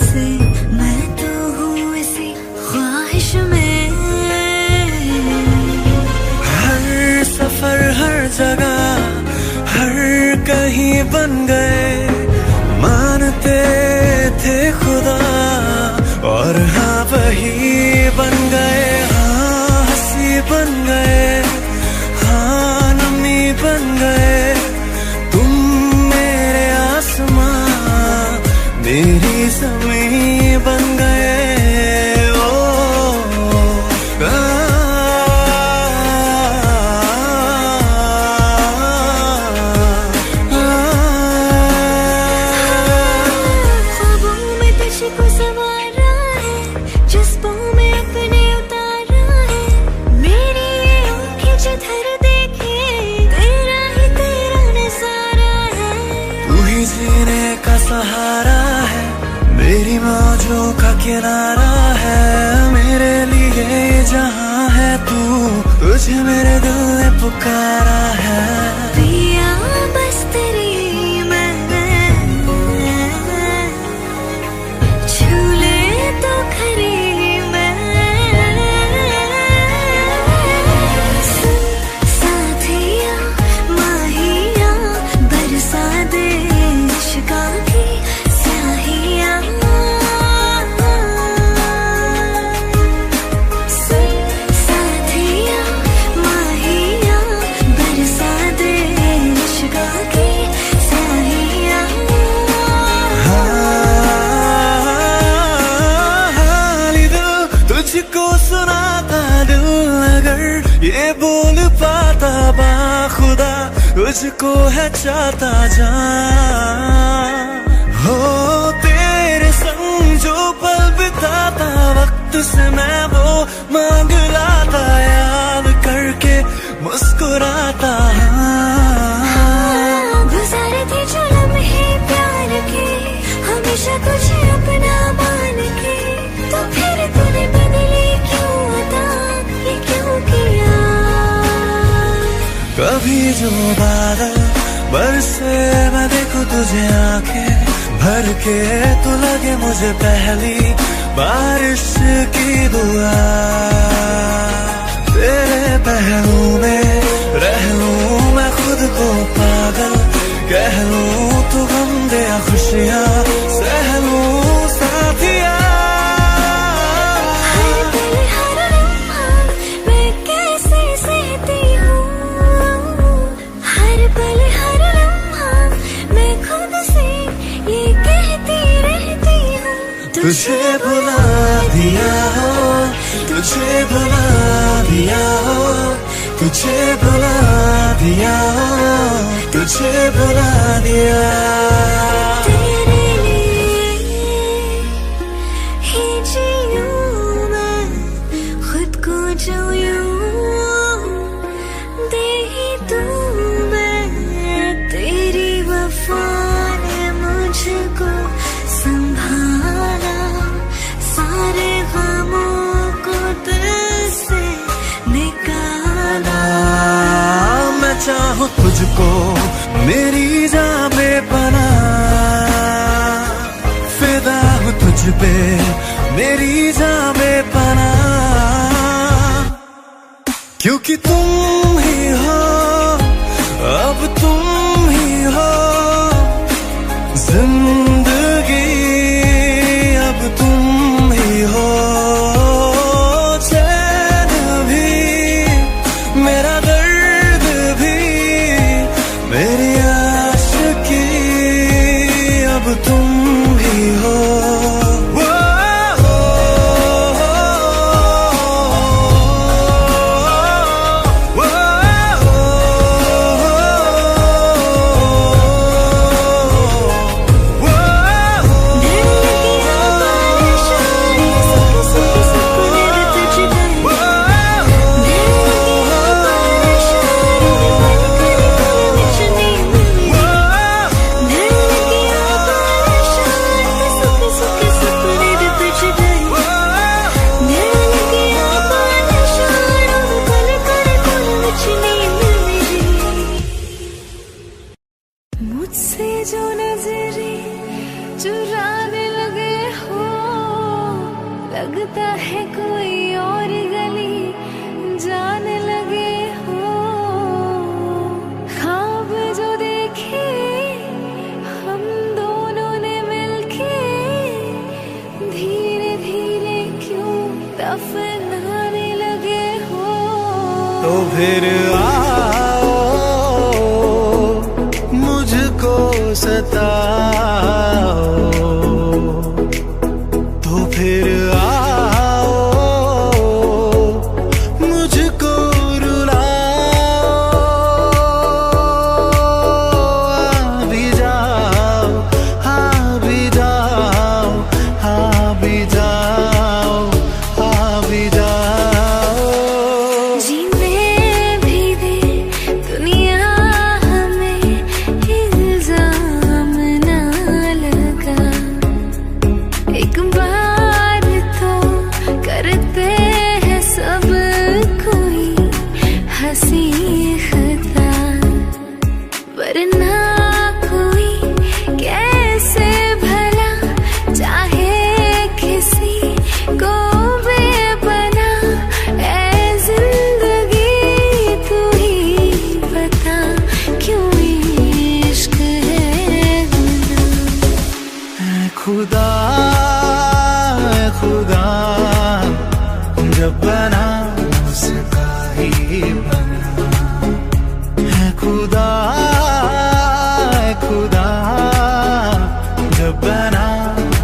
बन गए, हाँ नमी बन गए। तुम मेरे आसमां, मेरी ज़मीं बन गए। जीने का सहारा है, मेरी मौजों का किनारा है। मेरे लिए जहां है तू, तुझे मेरे दिल ने पुकारा है। पिया बस तेरी मैं छू ले तो खरी मैं। साथिया माहिया बरसा दे इश्क़ की स्याहियाँ। साथिया माहिया बरसा दे इश्क़ की स्याहियाँ। हाली दिल तुझको सुनाता, दिल अगर ये बोल पाता, बाखुदा तुझको है चाहता जान। हो तेरे संग जो पल बिताता, वक्त से मैं वो मांग लाता, याद करके मुस्कुराता। गुज़ारे थे जो लम्हे प्यार के, हमेशा तुझे अपना मान के। तो फिर तूने बदली क्यों अता, ये क्यों किया? कभी जो बादल बरसे मैं देखूं तुझे आंखें भर के, तो लगे मुझे पहली बारिश की दुआ। तेरे पहलू में रह लूं मैं खुद को पागल, कह लूं तू गम दे खुशियाँ सह लूं साथिया। हर पल हर लम्हा मैं कैसे सहती हूँ, हर पल हर लम्हा मैं खुद से ये कहती रहती हूँ। तुझे भुला दिया हो, तुझे भुला दिया हो, तुझे भुला दिया हो, तुझे भुला दिया। तेरे लिए ही जीऊँ मैं, खुद को जो यूँ दे ही दूँ मैं। तेरी वफा ने मुझको संभाला, सारे गमों को दिल से निकाला। मैं चाहूँ तुझको मेरी जान बेपनाह, फिदा हूँ तुझ पे मेरी जान बेपनाह। क्योंकि तुम ही हो, अब तुम ही हो जिंदगी, अब तुम ही हो चैन भी, मेरा दर्द भी, मेरी आशिकी, अब तुम ही हो। मुझसे जो नजरे चुराने लगे हो, लगता है कोई और गली जाने लगे हो। ख्वाब जो देखे हम दोनों ने मिलके, धीरे धीरे क्यों दफनाने लगे हो। फिर आओ मुझको सताओ, तो फिर आओ मुझको रुलाओ, आ भी जाओ, आ भी जाओ, आ भी जाओ, आ भी जाओ। जीने भी दे दुनिया हमें, इल्जाम ना लगा। एक बार तो करते हैं सब कोई हंसी खता, वरना कोई कैसे भला चाहे किसी को बेपना। ऐ जिंदगी तू ही बता, क्यों इश्क है गुनाह। ऐ खुदा, ऐ खुदा, जब बना उसका ही बना। ऐ खुदा, ऐ खुदा, जब बना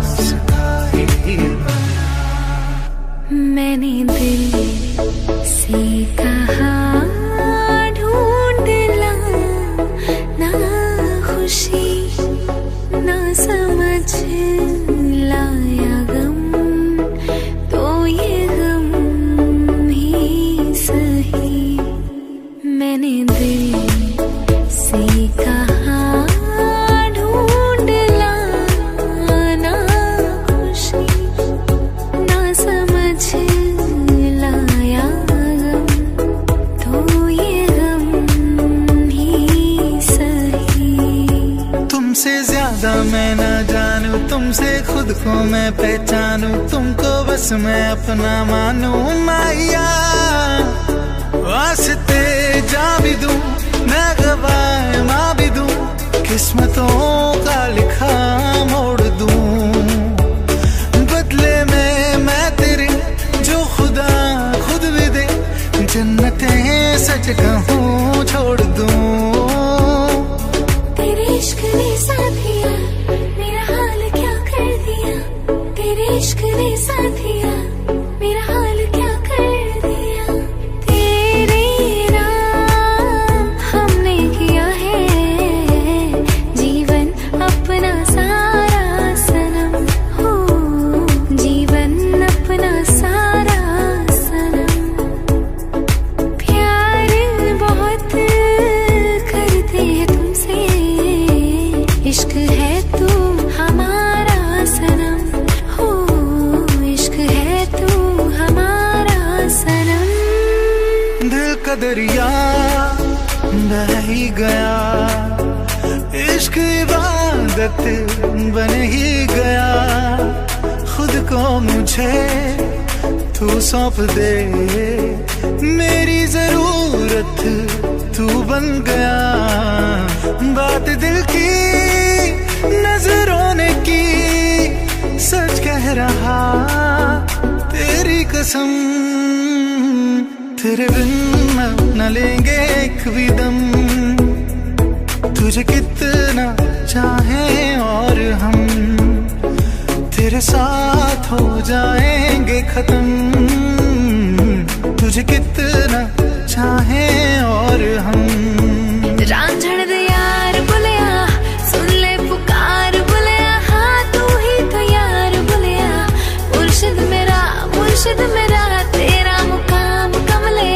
उसका ही बना। मैंने दिल से कहा ढूंढ ला ना खुशी, ना समझ लाया गम, तो ये गम ही सही। मैंने दिल से कहा ढूंढ ला ना खुशी, ना समझ लाया गम, तो ये गम ही सही। तुमसे ज्यादा मैं न जानूं, तुमसे खुद को मैं पहचानूं, तुमको बस मैं अपना मानूं। माया वास्ते जा भी दूं, मैं गवाह मां भी दूं, किस्मतों का लिखा मोड़ दूं। बदले में मैं तेरे जो खुदा खुद भी दे, जन्नतें सच कहूँ छोड़ दूं। तेरे इश्क ने साथिया मेरा हाल क्या कर दिया, तेरे इश्क ने साथिया मेरा हाल क्या कर दिया। तेरे नाम हमने किया है जीवन अपना सारा सनम, हो जीवन अपना सारा सनम। प्यार बहुत करते हैं तुमसे, इश्क है तू हमारा सनम, हो इश्क है तू हमारा सनम। दिल का दरिया बह ही गया, इश्क इबादत बन ही गया। खुद को मुझे तू सौंप दे, मेरी जरूरत तू बन गया। बात दिल की नजरों ने की, सच कह रहा तेरी कसम। तेरे बिन न लेंगे एक भी दम, तुझे कितना चाहें और हम तेरे साथ हो जाएंगे खत्म। तुझे कितना चाहें और हम। रांझण दे यार बुलिया, सुन ले पुकार बुलिया, हाँ तू ही तो यार बुलिया। मुर्शिद मेरा तेरा मुकाम कमले,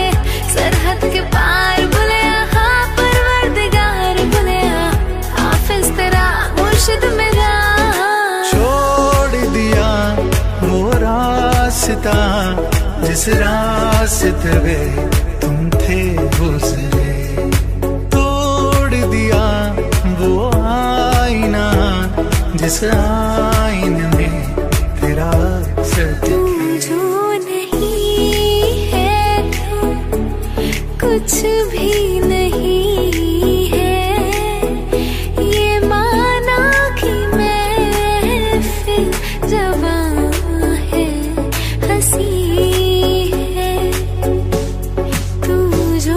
सरहद के पार बुलिया, हाँ परवरदिगार बुलिया। हाफिज तेरा मुर्शिद मेरा। छोड़ दिया वो रास्ता जिस रास्ते पे तुम थे गुजरे, तोड़ दिया वो आईना जिस आईने में तेरा अक्सर दिखे। जो नहीं है तू कुछ भी नहीं है, ये माना कि महफिल जवां है, हंसी है। तू जो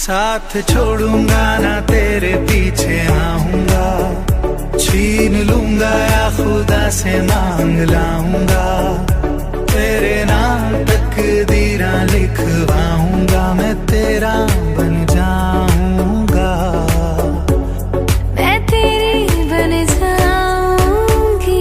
साथ छोड़ूंगा ना तेरे पीछे आऊंगा, छीन लूंगा या खुदा से मांग लाऊंगा, तेरे नाम तकदीरा लिखवाऊंगा, मैं तेरा बन जाऊंगा, मैं तेरी बन जाऊंगी।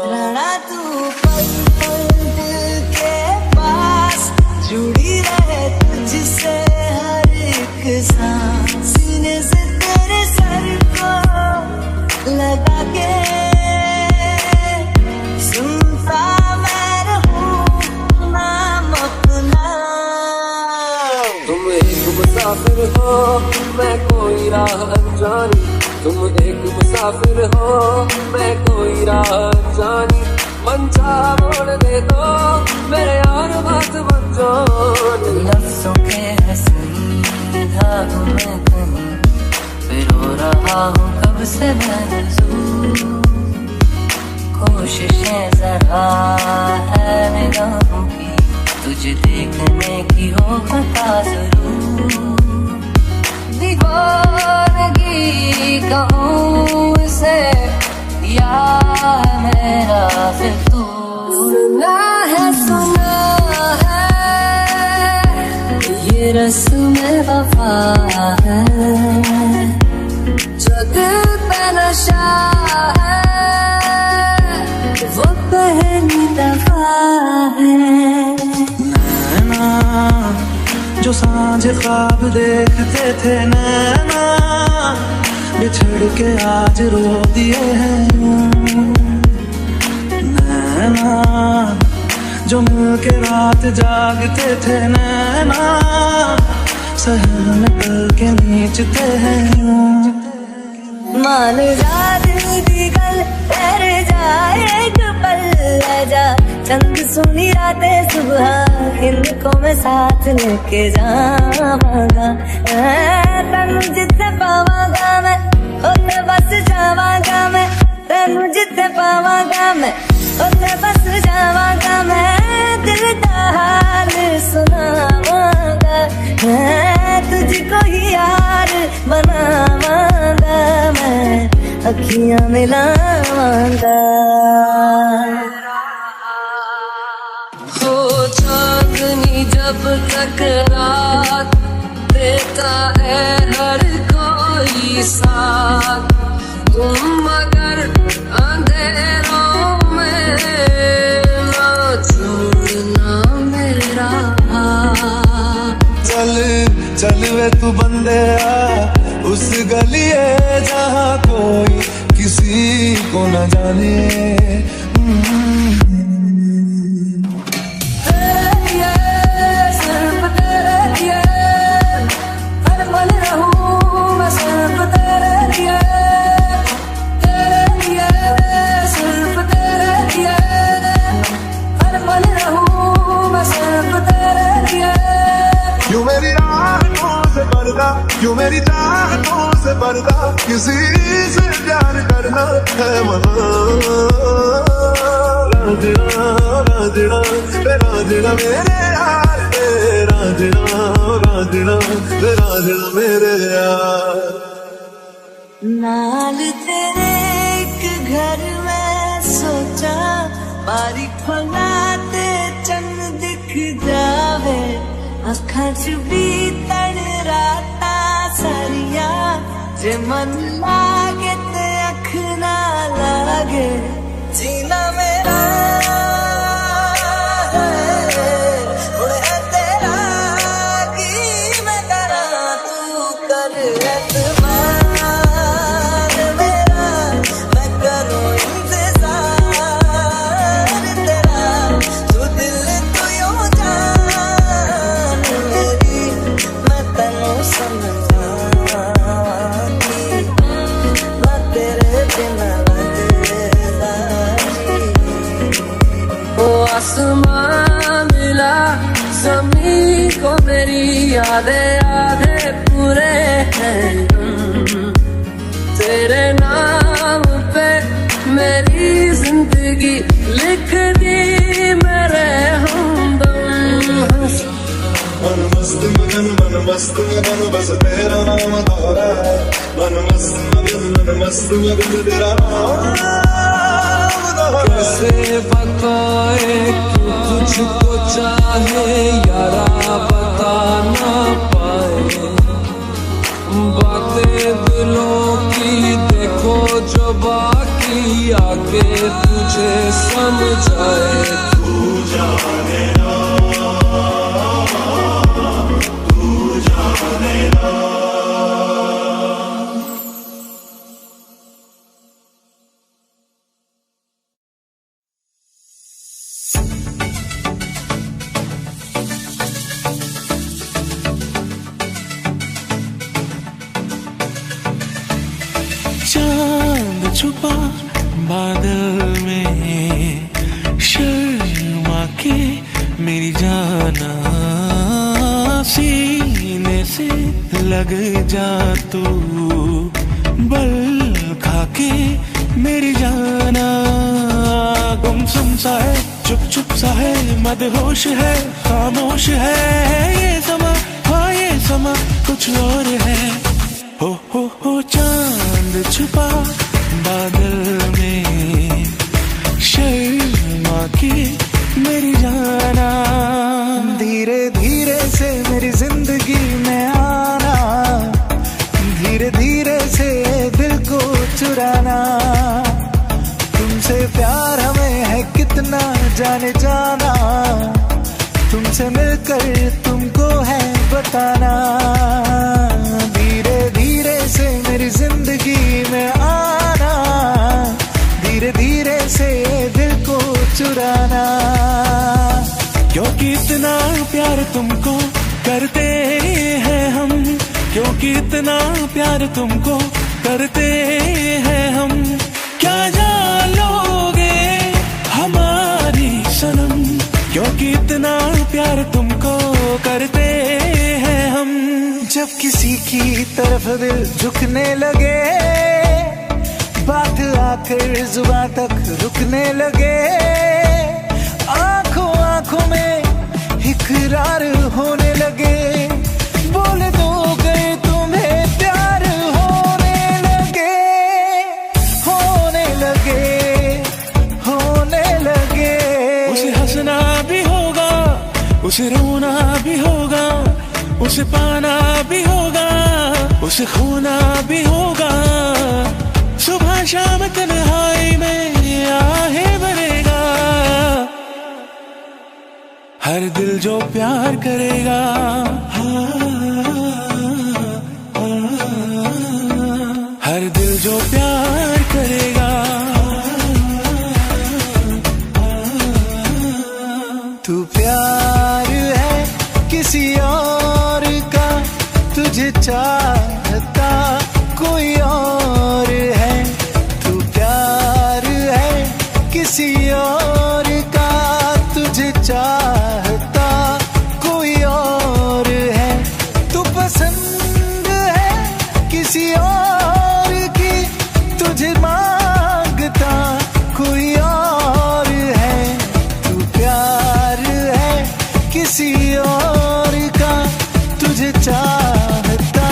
रहना तू पल पल दिल के पास, जुड़ी रहे तुझसे हर एक सांस, सीने से तेरे सर को लगा के सुनता मैं रहूं नाम अपना। तुम एक मुसाफिर हो मैं कोई राह अनजानी, तुम एक मुसाफिर हो मैं कोई राह अनजानी, मन चाह मोड़ दे दो मेरे यार बात बन जानी। लफ्जों के हसीन धागों में कहीं पिरो रहा हूँ कब से मैं नजूर, कोशिशें जरा है निगाहों की, तुझे देखने की हो पता जरूर, दीवानगी कहूँ इसे या मेरा फिर तू। सुना है ये रस्म वफा है, जो दिल पे नशा है वो पहली दफा है। नैना जो सांझ ख्वाब देखते थे, नैना बिछड़ के आज रो दिए हैं, नैना जो मिलके रात जागते थे, नैना सहर में पल के नीचते हैं। मान जा दिल दी गल कर जाए एक पल जा, चंद सुनी रातें सुबह इनको मैं साथ लेके जावांगा, तनु जिथे पावांगा मैं उथे बस जावांगा, मैं तनु जिथे पावांगा मैं उथे बस जावांगा, मैं दिल का हाल सुनावांगा, मैं तुझको ही यार बनावांगा, मैं अखियां मिलावांगा। हो चांदनी जब तक रात देता है हर कोई साथ, तुम मगर अंधेरों में ना छोड़ना मेरा हाथ। चल चल वे तू बंदे आ उस गलिए जहाँ कोई किसी को न जाने, क्यों मेरी चाहतों से पर्दा, किसी से प्यार करना है वहाँ, राजना राजना राजना मेरे यार, राजना राजना राजना मेरे यार। नाल तेरे एक घर में सोचा, बारी खोला ते चंद दिख जावे, अखां च बीतण राता सारिया, जे मन लागे ते अख ना लागे, जीना मेरा हुण है तेरा, की मैं करा तू कर एतबार मेरा, मैं करूं इंतजार तेरा, तू दिल तू यूं जान मेरी, मैं तैनू समझांगी, मैं तेरे बिना लगदी आसमां मिला ज़मीं को मेरी यादें आधे पूरे हैं तेरे नाम पे मेरी जिंदगी लिख दी मेरे हमदम मन मस्त मगन बस तेरा नाम दोहरा है मन मस्त मगन तेरा नाम दोहरा कैसे बताए क्यों तुझको चाहे यारा बता ना पाए बातें दिलों की देखो जो बाकी आगे तुझे समझाए तू जाने ना चांद छुपा बादल में शर्मा के मेरी जाना सीने से लग जा तू बल खा के मेरी जाना गुमसुम सा है चुप सा है मदहोश है खामोश है ये समा हाँ ये समा कुछ और है हो चांद छुपा बादल में शर्मा के मेरी जाना धीरे धीरे से मेरी जिंदगी में आना धीरे धीरे से दिल को चुराना तुमसे प्यार हमें है कितना जाने जाना तुमसे मिलकर तुमको है बताना धीरे धीरे से मेरी जिंदगी में आना धीरे धीरे से दिल को चुराना क्योंकि इतना प्यार तुमको करते हैं हम क्योंकि इतना प्यार तुमको करते हैं हम क्या जालोगे हमारी सनम क्योंकि इतना प्यार तुमको करते हैं हम जब किसी की तरफ दिल झुकने लगे बात आकर जुबान तक रुकने लगे आंखों आंखों में इकरार होने लगे बोल दो गए तुम्हें प्यार होने लगे होने लगे होने लगे उसे हंसना भी होगा उसे रोना भी होगा उसे पाना भी होगा उसे खोना भी होगा सुबह शाम तन्हाई में आहे भरेगा हर दिल जो प्यार करेगा हर दिल जो प्यार करेगा तू प्यार है किसी और का तुझे चाहता कोई और है तू प्यार है किसी और का तुझे चाहता कोई और है तू पसंद है किसी और की तुझे मांगता कोई और है तू प्यार है किसी और का तुझे चाहता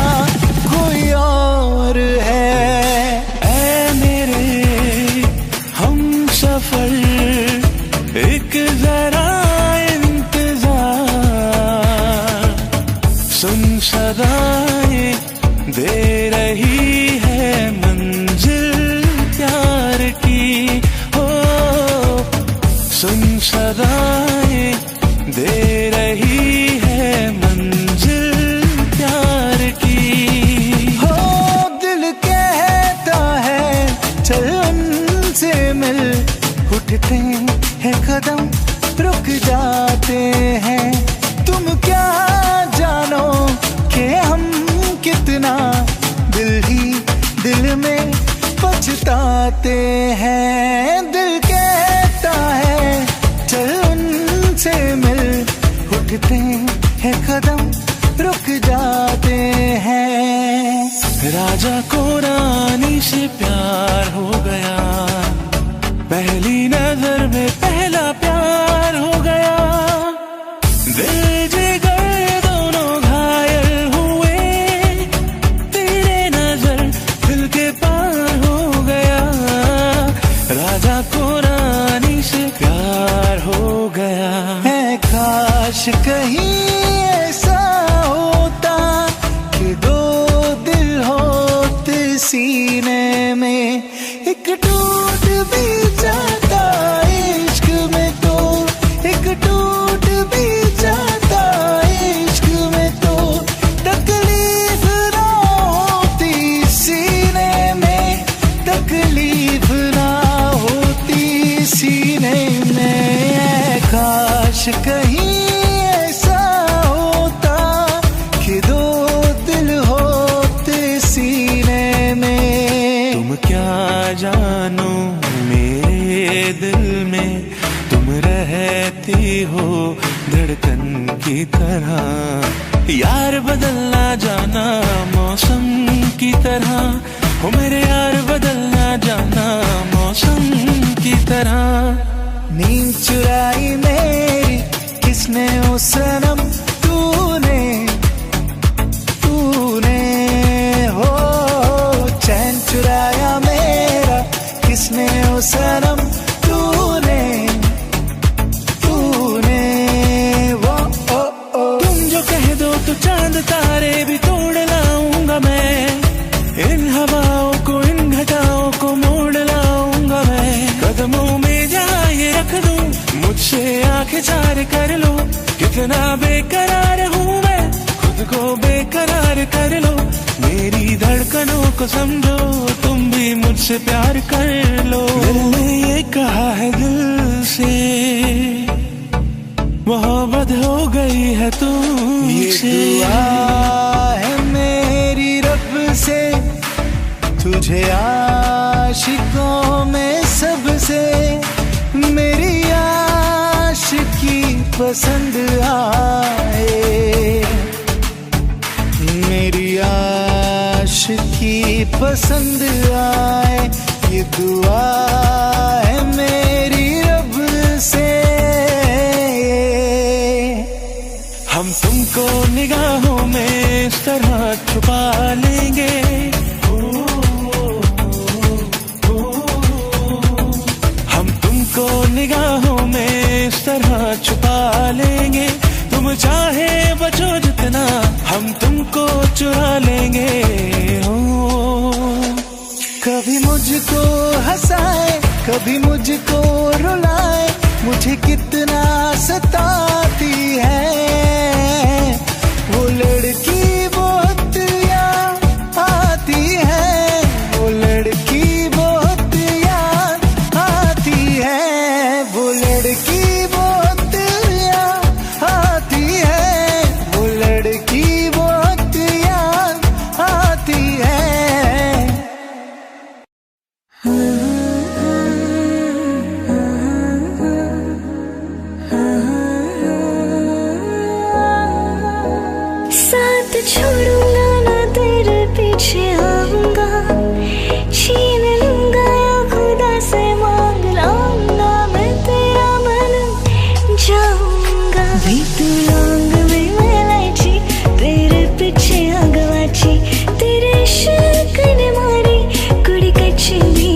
कोई और है ऐ मेरे हम सफर एक जरा इंतजार सुन सदाएं दे रही है मंजिल प्यार की हो सुन सदाएं दे रही है मंजिल प्यार की हो दिल कहता है चल उनसे मिल उठते हैं कदम रुक जाते हैं तुम क्या जानो कि हम कितना दिल ही दिल में पछताते हैं दिल कहता है चल लगते हैं कदम रुक जाते हैं। राजा को रानी से प्यार हो गया, पहली नजर में पहला प्यार हो गया। दिल जिगर दोनों घायल हुए, तेरे नजर दिल के पार हो गया। राजा को रानी से प्यार हो गया है। काश कहीं ऐसा होता कि दो दिल होते सीने में, एक टूट भी जाता इश्क में तो, एक टूट भी जाता इश्क में तो, तकलीफ ना होती सीने में, तकलीफ ना होती सीने में। काश कहीं ऐसा होता कि दो दिल होते सीने में। तुम क्या जानो मेरे दिल में, तुम रहती हो धड़कन की तरह। यार बदलना जाना मौसम की तरह, हो मेरे यार बदलना जाना मौसम की तरह। नींद चुराई मेरी किसने ओ सनम, तूने हो। चैन चुराया मेरा किसने ओ सनम, तूने वो तुम जो कह दो तो चांद तारे भी तोड़ लाऊंगा मैं। इन हवाओं को इन घटाओं को मोड़ लाऊंगा मैं। कदमों में जहाँ ये रख दूं, मुझसे आंखें चार कर लो। कितना बेकरार हूँ मैं, खुद को बेकरार कर लो। मेरी धड़कनों को समझो, तुम भी मुझसे प्यार कर लो। दिल ने ये कहा है दिल से, मोहब्बत हो गई है तुमसे। ये दुआ है मेरी रब से, तुझे आशिकों में सबसे मेरी आशिकी पसंद आए, मेरी आशिकी पसंद आए। ये दुआ है मेरी रब से। हम तुमको निगाहों में इस तरह छुपा लेंगे, निगाहों में इस तरह छुपा लेंगे। तुम चाहे बचो जितना, हम तुमको चुरा लेंगे। कभी मुझको हंसाए, कभी मुझको रुलाए, मुझे कितना सताती है वो लड़की बहुत याद आती है, वो लड़की बहुत याद आती है, वो लड़की बहुत याद आती है, वो लड़की बहुत याद आती है। साथ छोड़ूंगा ना तेरे पीछे आऊंगा, छीन लूंगा या खुदा से मांग लाऊंगा, मैं तेरा बन जाऊंगा। बीत लौंग में इलायची, तेरे पीछे आगवाची, तेरे इश्क ने मारी कुड़ी कच्ची भी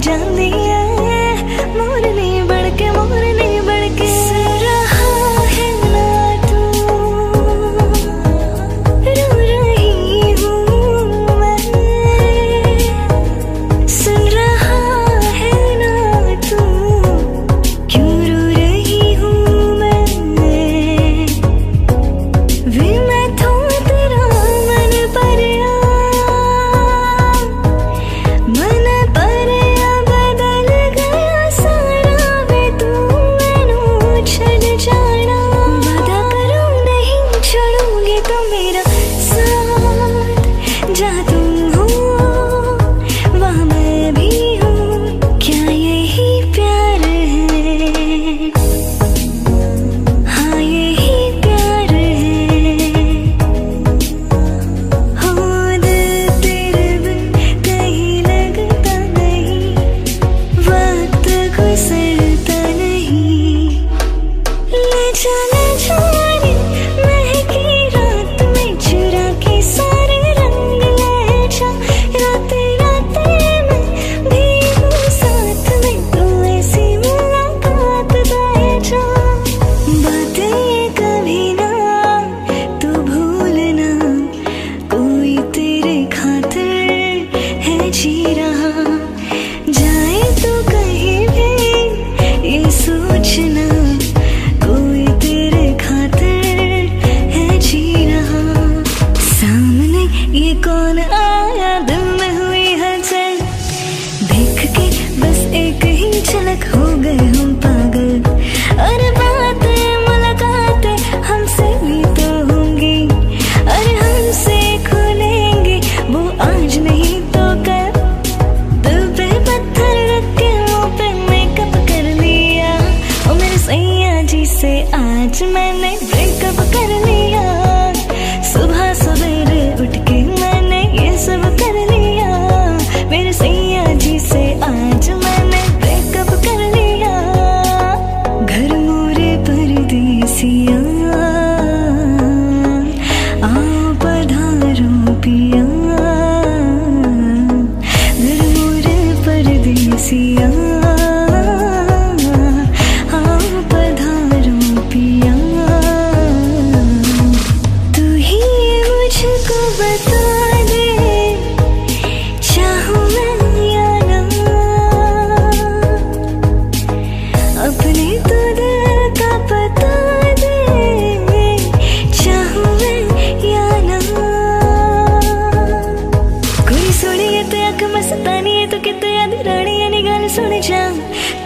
जाती है मोरनी बढ़ के सुन रहा है ना तू रो रही हूँ मैं सुन रहा है ना तू क्यों रो रही हूँ मैं वे मैं तो तेरा मन पर बदल गया सारा वे तू मैनू छड़ जाना वादा करूं नहीं छोड़ूंगी तो मेरा साथ जा तुम हो वहाँ मैं भी हूँ क्या यही प्यार है हाँ यही प्यार है हो दिल तेरे बिन कहीं लगता नहीं वक्त गुजरता नहीं ले जा रे महकी रात में चुरा के सारे रंग ले जा राते राते में भीगू साथ में तू ऐसी मुलाकात दे जा बातें ये कभी ना तू भूलना कोई तेरे खातिर है जी रहा जाए तो कहीं भी ये सोचना कोई तेरे खातिर है जी रहा सामने ये कौन आया दिल में हुई हलचल देख के बस एक ही झलक हो गए हम पागल अरे बातें मुलाकातें हमसे भी तो होंगी अरे हमसे खुलेंगे वो आज नहीं तो कल दिल पे पत्थर रख के मुंह पे मेकअप कर लिया ओ मेरे सैया जी से आज मैंने ब्रेकअप कर लिया सुबह सवेरे उठ के मैंने ये सब कर लिया मेरे सैया जी से आज मैंने ब्रेकअप कर लिया घर मोरे परदेसिया आओ पधारो पिया घर मोरे परदेसिया आओ पधारो पिया तू ही मुझको बता दे चाहूँ मैं या ना अपने तो दिल का पता दे चाहूँ मैं या ना कोई सुनिए तो अख मस्तानी है तो कितने याद रानी है निगाल सुन जा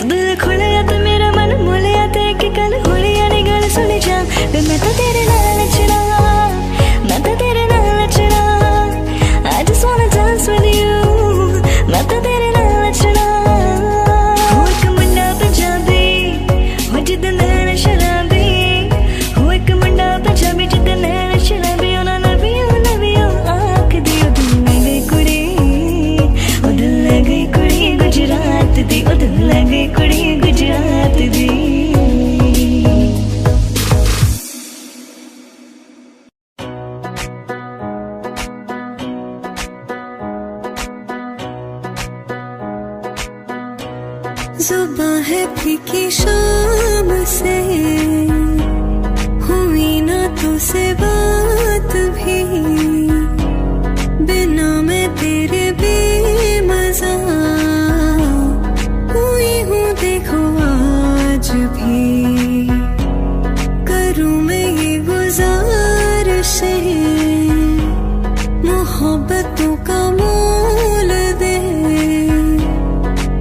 तो दिल खुल या तो मेरा मन मोल या तो एक कल होली या निगाल सुन जा वे मैं तो तेरे नाल नचना मैं तो तेरे नाल नचना I just wanna dance with you मैं तो तेरे नाल नचना हो एक मुंडा पंजाबी हो जिद्द नैन शराबी हो एक मुंडा पंजाबी जिद्द नैन शराबी ओ ना love you आँख दियो दिल लगे कुड़ी ओ दिल लगे कुड़ी गुजरात दी ओ दिल लगे कुड़ी गुजरात दी जुबां है फीकी शाम से हुई ना तुझसे बात भी बिना मैं तेरे बेमज़ा हुई हूँ देखो आज भी करूँ मैं ये गुज़ारिशें मोहब्बतों का मोल दे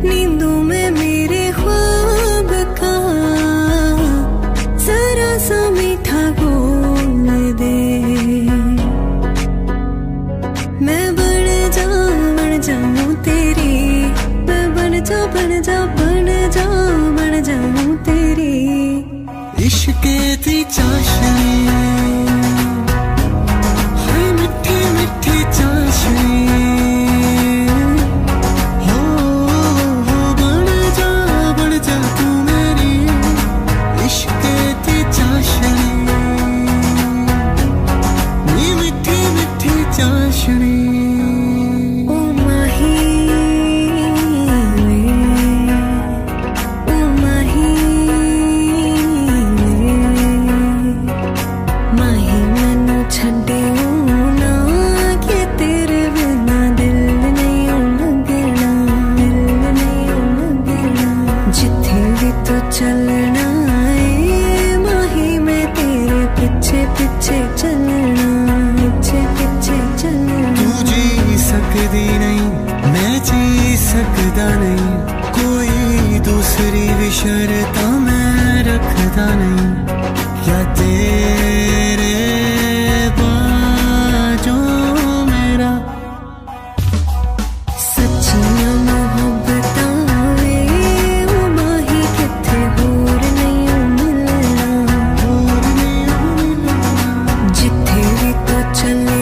नींदों में मेरे ख्वाब का जरा सा मीठा घोल दे मैं बन जाऊं तेरी मैं बन जाऊं तेरी इश्क दी चाशनी है मिठी मिठी चाशनी हो बन जा तू मेरी इश्क दी चाशनी मिठी मिठी चाशनी ओ माही चलना है माही मैं तेरे पीछे पीछे चलना पीछे पीछे चलना तू जी सकदी नहीं मैं जी सकदा नहीं कोई दूसरी भी शर्त मैं रखदा नहीं क्या तेरे बाजों मेरा सच्चियां मोहब्बतां वे ओ माही किथे होर नहीं मिलना जिथे भी तो चले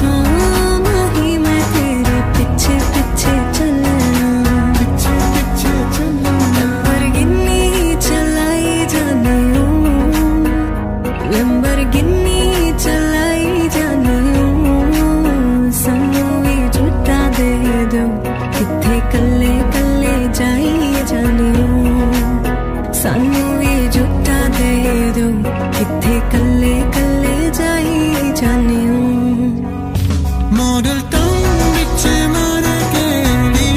हाँ माही मैं तेरे पीछे पीछे चलना लंबरगिनी चलाई जाने लंबरगिनी चलाई जाने सानू भी झूठा दे दो किथे कल्ले कल्ले जाई जाने सानू भी झूठा दे दो किथे कल्ले कल्ले जाई जाने मॉडल टाउन विच मारे केड़ी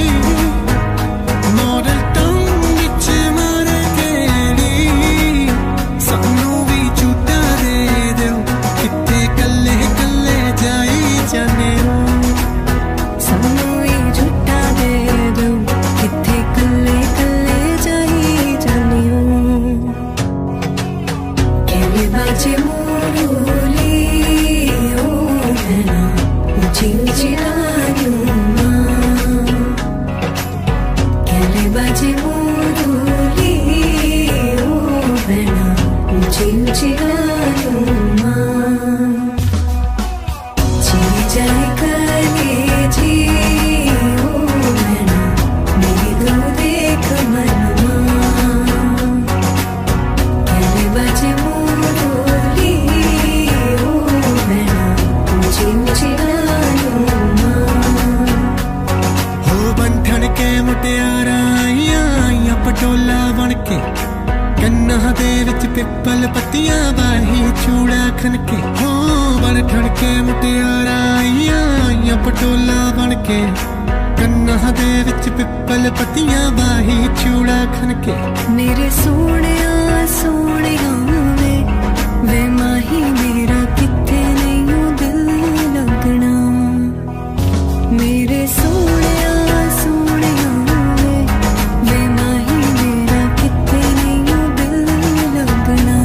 मॉडल टाउन विच मारे केड़ी सानू भी झूठा दे दो किथे कल्ले कल्ले जाई जाने सानू भी झूठा दे दो किथे कल्ले कल्ले जाई जाने कहले बाजे मोरूली ओ नैना ऊंची ऊंची लारियों कहले बाजे मोरूली ओ नैना ऊंची ऊंची लारियों जी जाए कले जी ओ नैना मेरी तू देख मनमा कहले बाजे मोरूली ओ नैना ऊंची ऊंची लारियों हो बंठन के मुटियारा आइयां पटोला बन के कन्ना दे विच पिपल पत्तियां बाही चूड़ा खनके हो बंठन के मुटियारा आइयां पटोला बन के कन्ना दे विच पिपल पत्तियां बाही चूड़ा खनके मेरे सोनिया सोनिया वे माही मेरा किथे नहीं दिल लगना मेरे सोनिया सोनिया वे माही मेरा किथे नहीं दिल लगना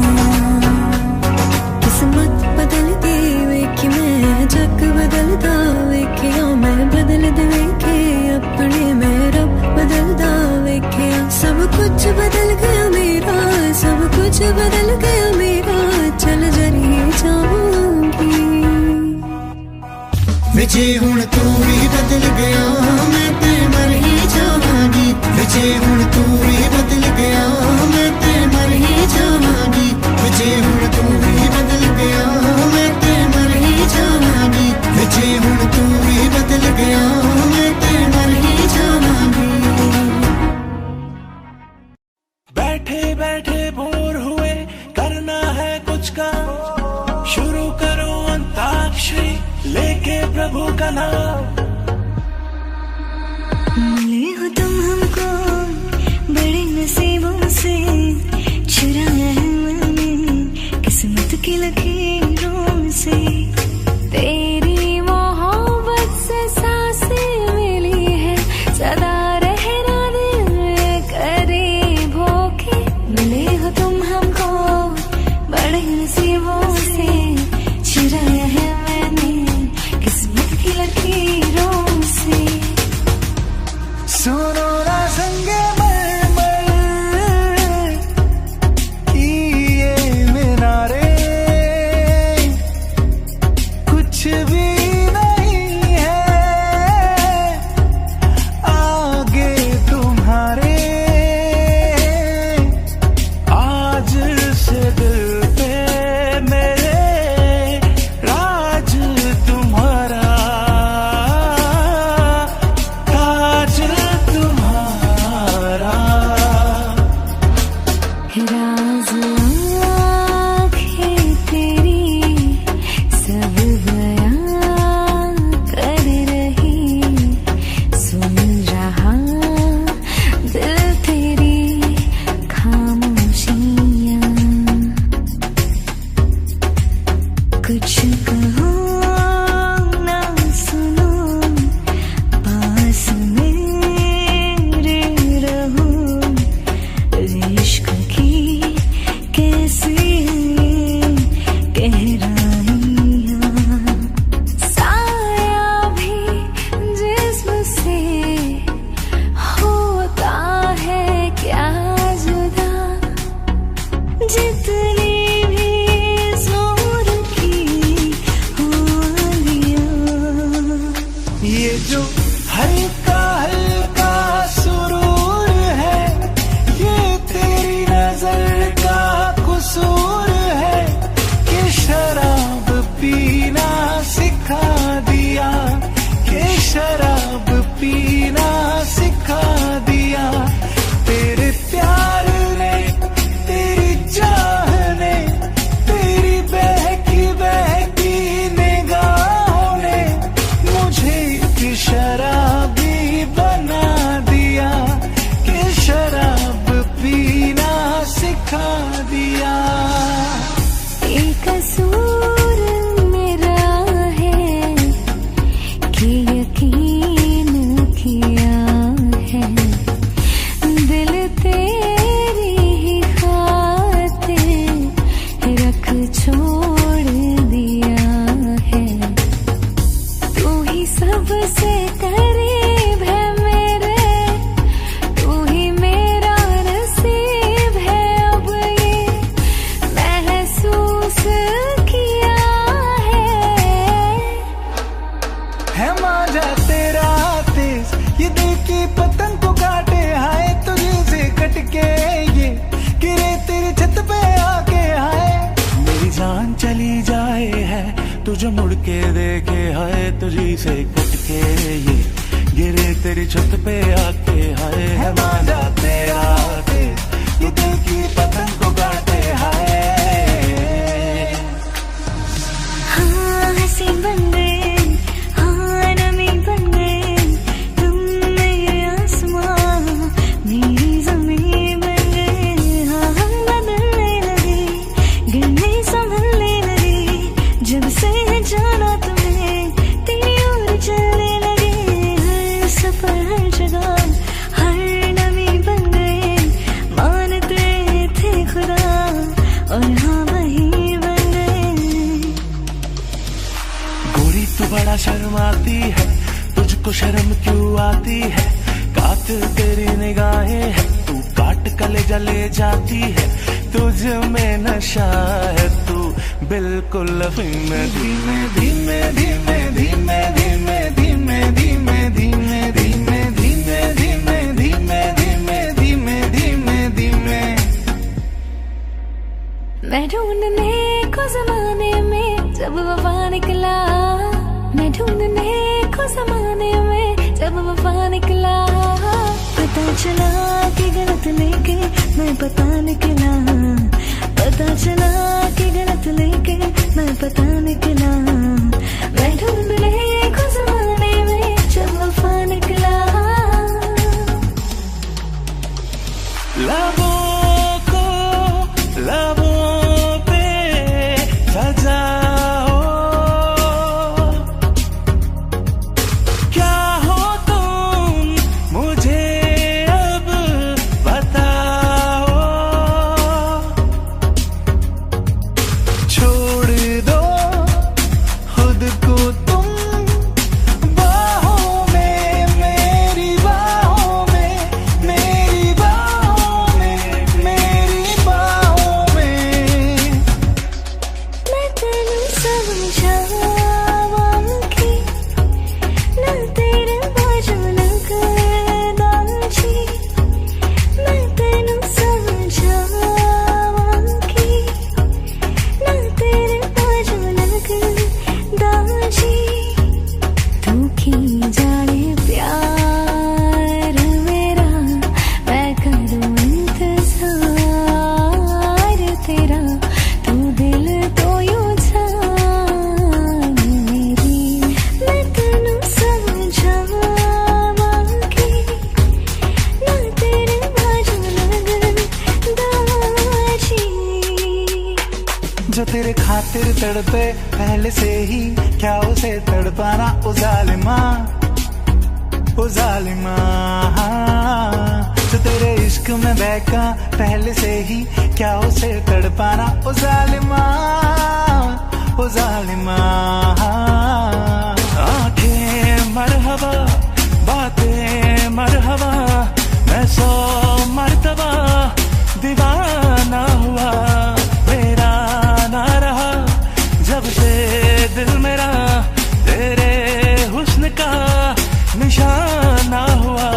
किस्मत बदलती वेखी मैं जग बदलदा वेखिया मैं बदल दे वेखे अपने में रब बदलदा वेखिया सब कुछ बदल गया मेरा सब कुछ बदल गया मेरा चल जरी जाऊंगी विजे हुण तू भी बदल गया मैं ते मर ही जावांगी विजे हुण तू भी बदल गया मैं ते मर ही जावांगी विजे हुण तू भी बदल गया मैं ते मर ही जावांगी विजे हुण तू भी बदल गया मैं ते मर ही जावांगी बैठे बैठे बोर हुए करना है कुछ काम शुरू करो अंताक्षरी लेके प्रभु का नाम मिले हो तुम हमको बड़े नसीबों से चुराया है मैंने किस्मत की लकीरों से तेरी मोहब्बत से सांसें मिली है सदा रहना दिल में करीब होके मिले हो तुम हमको बड़े नसीबों से चुराया है मैंने किस्मत की लकीरों से सुनो ना संगे मर ये मीनारे कुछ भी नहीं है आगे तुम्हारे आज से दिल पे मेरे राज तुम्हारा ताज तुम्हारा है दिल तेरी ही खातिर रख छोड़ दिया है तू ही सबसे करीब है मेरे तू ही मेरा नसीब है अब ये महसूस किया है मांझा तेरा तेज ये दिल की पतंग को काटे हाय तुझे से कटके ये गिरे तेरी छत पे आके हाय मेरी जान चली जाए है तुझे मुड़ के देखे हाय तुझे से कटके ये गिरे तेरी छत पे आके हाय है मांझा तेरा तेज ये दिल की पतंग को काटे हाय हाँ हंसी बन गए हाँ नमी बन गए तुम मेरे आसमां मेरी ज़मीं बन गए हाँ हम बदलने लगे गिरने संभलने लगे जब से जाना तुम्हें तेरी ओर चलने लगे हर सफर हर जगह हर नमी बन गए मानते थे खुदा और हाँ वही बन गए गोरी तू बड़ा शर्माती है तुझको शर्म क्यों आती है कातिल तेरी निगाहें है तू काट कलेजा ले जाती है तुझ में नशा है तू बिल्कुल अफीम में धीमे धीमे धीमे धीमे धीमे धीमे धीमे धीमे धीमे धीमे धीमे धीमे धीमे धीमे धीमे धीमे मैं ढूंढने को जमाने में जब वफा निकला मैं ढूंढने को जमाने में जब वफा निकला पता चला कि गलत लेके मैं पता निकला पता चला कि गलत लेके मैं पता निकला मैं ढूंढने को जमाने में जब वफा निकला लबों पे सजाओ क्या हो तुम मुझे अब बताओ छोड़ दो खुद को तुम बाहों में मेरी बाहों में मेरी बाहों में मेरी बाहों में मैं तेनू समझावांगी ना तेरे बाजू लगदा जी मैं तेनू समझावांगी ना तेरे बाजू लगदा जी तू की जाने प्यार मेरा मैं करूं इंतजार तेरा तू दिल तो यूं जाने मेरी मैं तेनू समझावांगी ना तेरे बाजू लगदा जी जो तेरे खातिर तड़पे पहले से ही क्या उसे तड़पाना ओ जालिमा जो तेरे इश्क में बहका पहले से ही क्या उसे तड़पाना ओ जालिमा आंखें मरहबा बातें मरहबा मैं 100 मर्तबा दीवाना हुआ मेरा ना रहा जब से दिल मेरा तेरे हुस्न का निशाना हुआ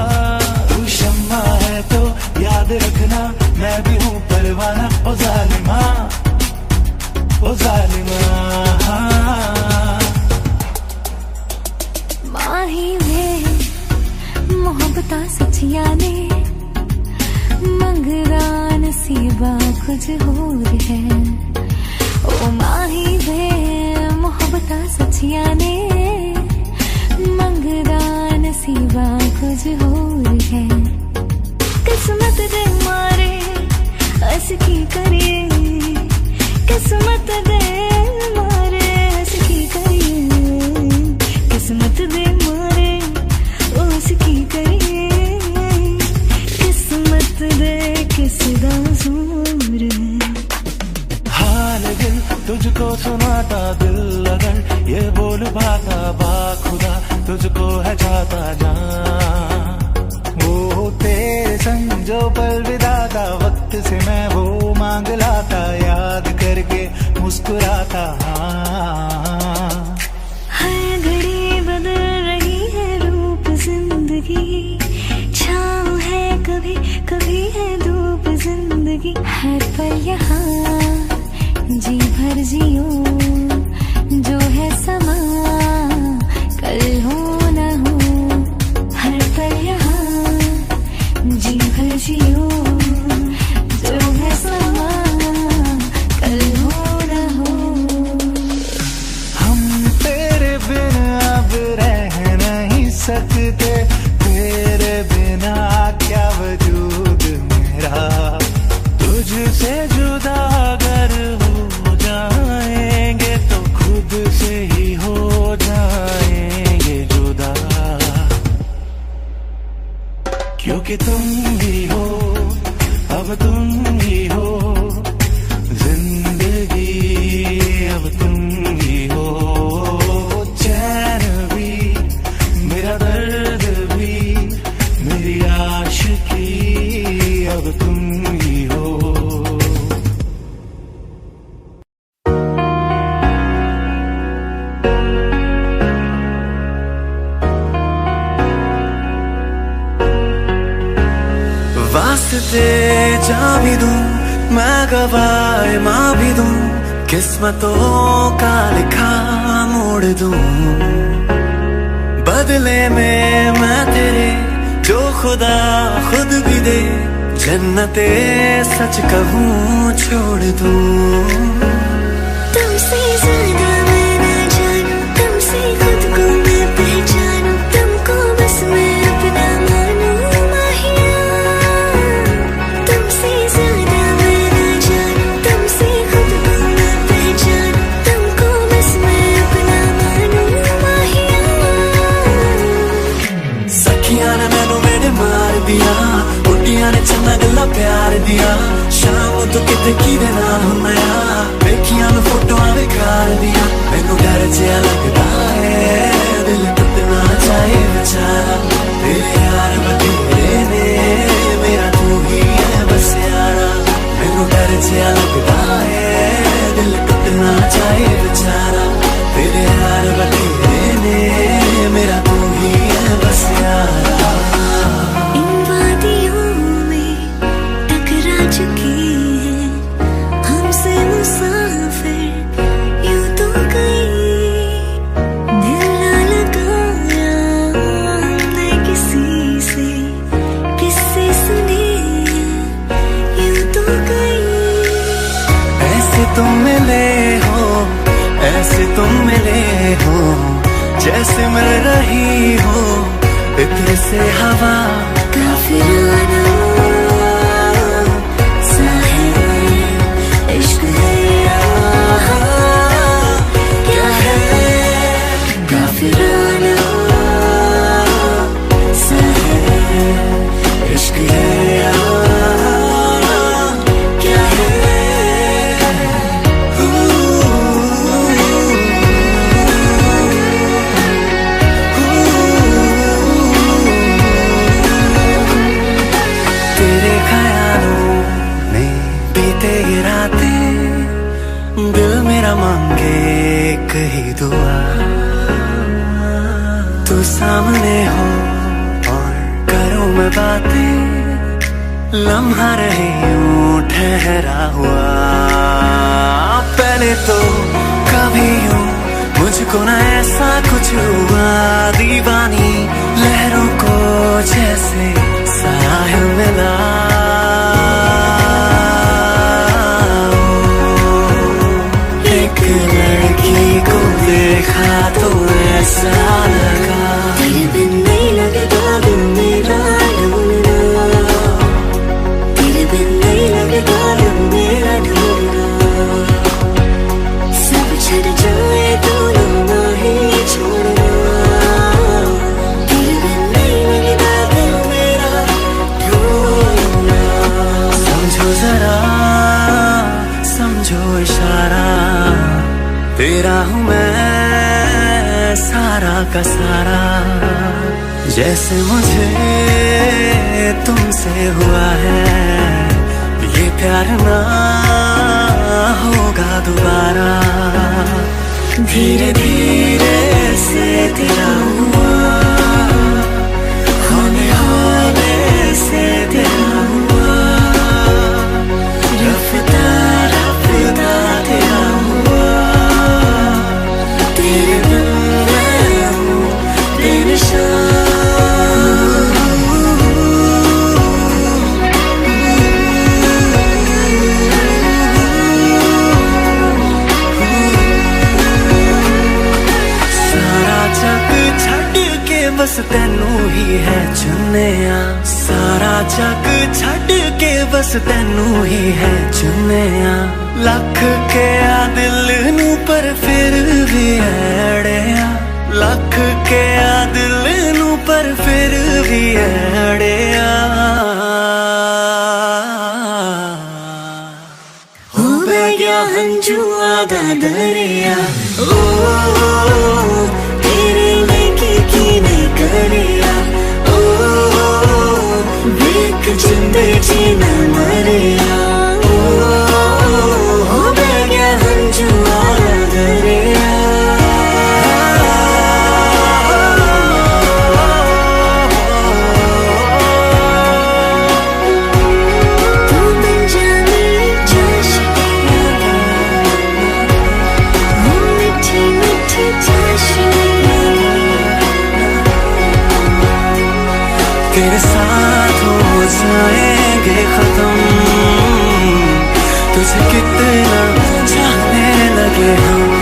तू शम्मा है तो याद रखना मैं भी हूँ परवाना ओ जालिमा माही वे मोहब्बता सचिया ने मंगरा नसीबा कुछ होर है ओ माही वे मोहब्बता सचिया ने मंगरा नसीबा कुछ होर है किस्मत दे मारे अस की करिए किस्मत दे मारे अस की करिए किस्मत दे मारे अस की करिए बेसुदा ज़ूर है। हाल दिल तुझको सुनाता, दिल अगर ये बोल पाता, बाखुदा तुझको है चाहता जान। वो तेरे संग जो पल बिताता, वक्त से मैं वो मांग लाता, याद करके मुस्कुराता। हर घड़ी बदल रही है रूप जिंदगी, छाँव है कभी कभी है धूप जिंदगी। हर पल यहाँ जी भर जियो, जो है समा कल हो न हो। हर पल यहाँ जी भर जियो, जो है समा कल हो न हो। हम तेरे बिना अब रह नहीं सकते, तेरे बिना क्या वजूद मेरा। तुझसे जुदा अगर हो जाएंगे तो खुद से ही हो जाएंगे जुदा, क्योंकि तुम ही हो, अब तुम ही हो जिंदगी, अब तुम ही हो। चैन भी मेरा दर्द भी मेरी आशिकी, अब तुम ही हो। वास्ते जा भी दूं मैं, गवाए माँ भी दूं, किस्मतों का लिखा मोड़ दूं। बदले में मैं तेरे जो खुदा खुद भी दे, जन्नते सच कहूँ छोड़ दूं। तुमसे ज्यादा मैं ना जानूं, तुमसे खुद को मैं पहचानूं, तुमको बस मैं अपना मानूं माहिया। तुमसे ज्यादा मैं ना जानूं, तुमसे खुद को मैं पहचानूं, तुमको बस मैं अपना मानूं माहिया। सखियां ने मैनू मेरे मार दिया, बुढ़िया ने चंगा गल्ला प्यार दिया। शाम तो किते किदे नाल हुन्ना, वेखियां नू फोटोआं बेकार दिया। मैनू डर जिहा लगदा है, दिल टुटना चाहे बेचारा। तेरे यार बतेरे ने, मेरा तू ही है बस यारा। मैनू डर जिहा लगदा है, दिल टुटना चाहे बेचारा। तेरे यार बतेरे ने, मेरा तू ही है बस यारा। इन वादियों में टकरा चुकी है हमसे मुसाफिर यूं तो गई। दिल ना लगाया हमने किसी से, किससे सुने यूं तो गई। ऐसे तुम मिले हो, ऐसे तुम मिले हो, जैसे मिल रही हो इत्र से हवा। काफिराना सा है इश्क है यहाँ, क्या है काफिराना सा है इश्क है यहाँ, क्या है। तेरे ख्यालों में बीते ये रातें, दिल मेरा मांगे एक ही दुआ। तू सामने हो और करूं मैं बातें, लम्हा रहे यूं ठहरा हुआ। पहले तो कभी यूं मुझको न ऐसा कुछ हुआ, दीवानी लहरों को जैसे साहिल मिला। एक लड़की को देखा तो ऐसा लगा, तेरे बिन नहीं लगता दिल मेरा ढूंढना, तेरे बिन नहीं लगता दिल मेरा ढूंढना। सब छड़ जाए तो ना ही छोड़ना, तेरे बिन नहीं लगता दिल मेरा तेरा हूँ मैं सारा का सारा, जैसे मुझे तुमसे हुआ है ये प्यार ना होगा दोबारा। धीरे धीरे से तेरा हुआ, होने होने से तेरा हुआ, रफ्ता रफ्ता तेरा हुआ, तेरे बिन मैं हूँ बेनिशान। बस तेनू ही है चुनिया, सारा जग छड़ के बस तेनू ही है चुनिया। लख के आ दिल नू पर फिर भी अड़िया, लख के आ दिल नू पर फिर भी अड़िया। हो गया हंजुआ दा दरिया, ओ तेरे लेके कीने करिया, ओ वेख जिंदे जीना मरिया, ओ हो गया हंजुआ दा दरिया। तेरे साथ हो जाएंगे खत्म, तुझे कितना चाहने लगे हम।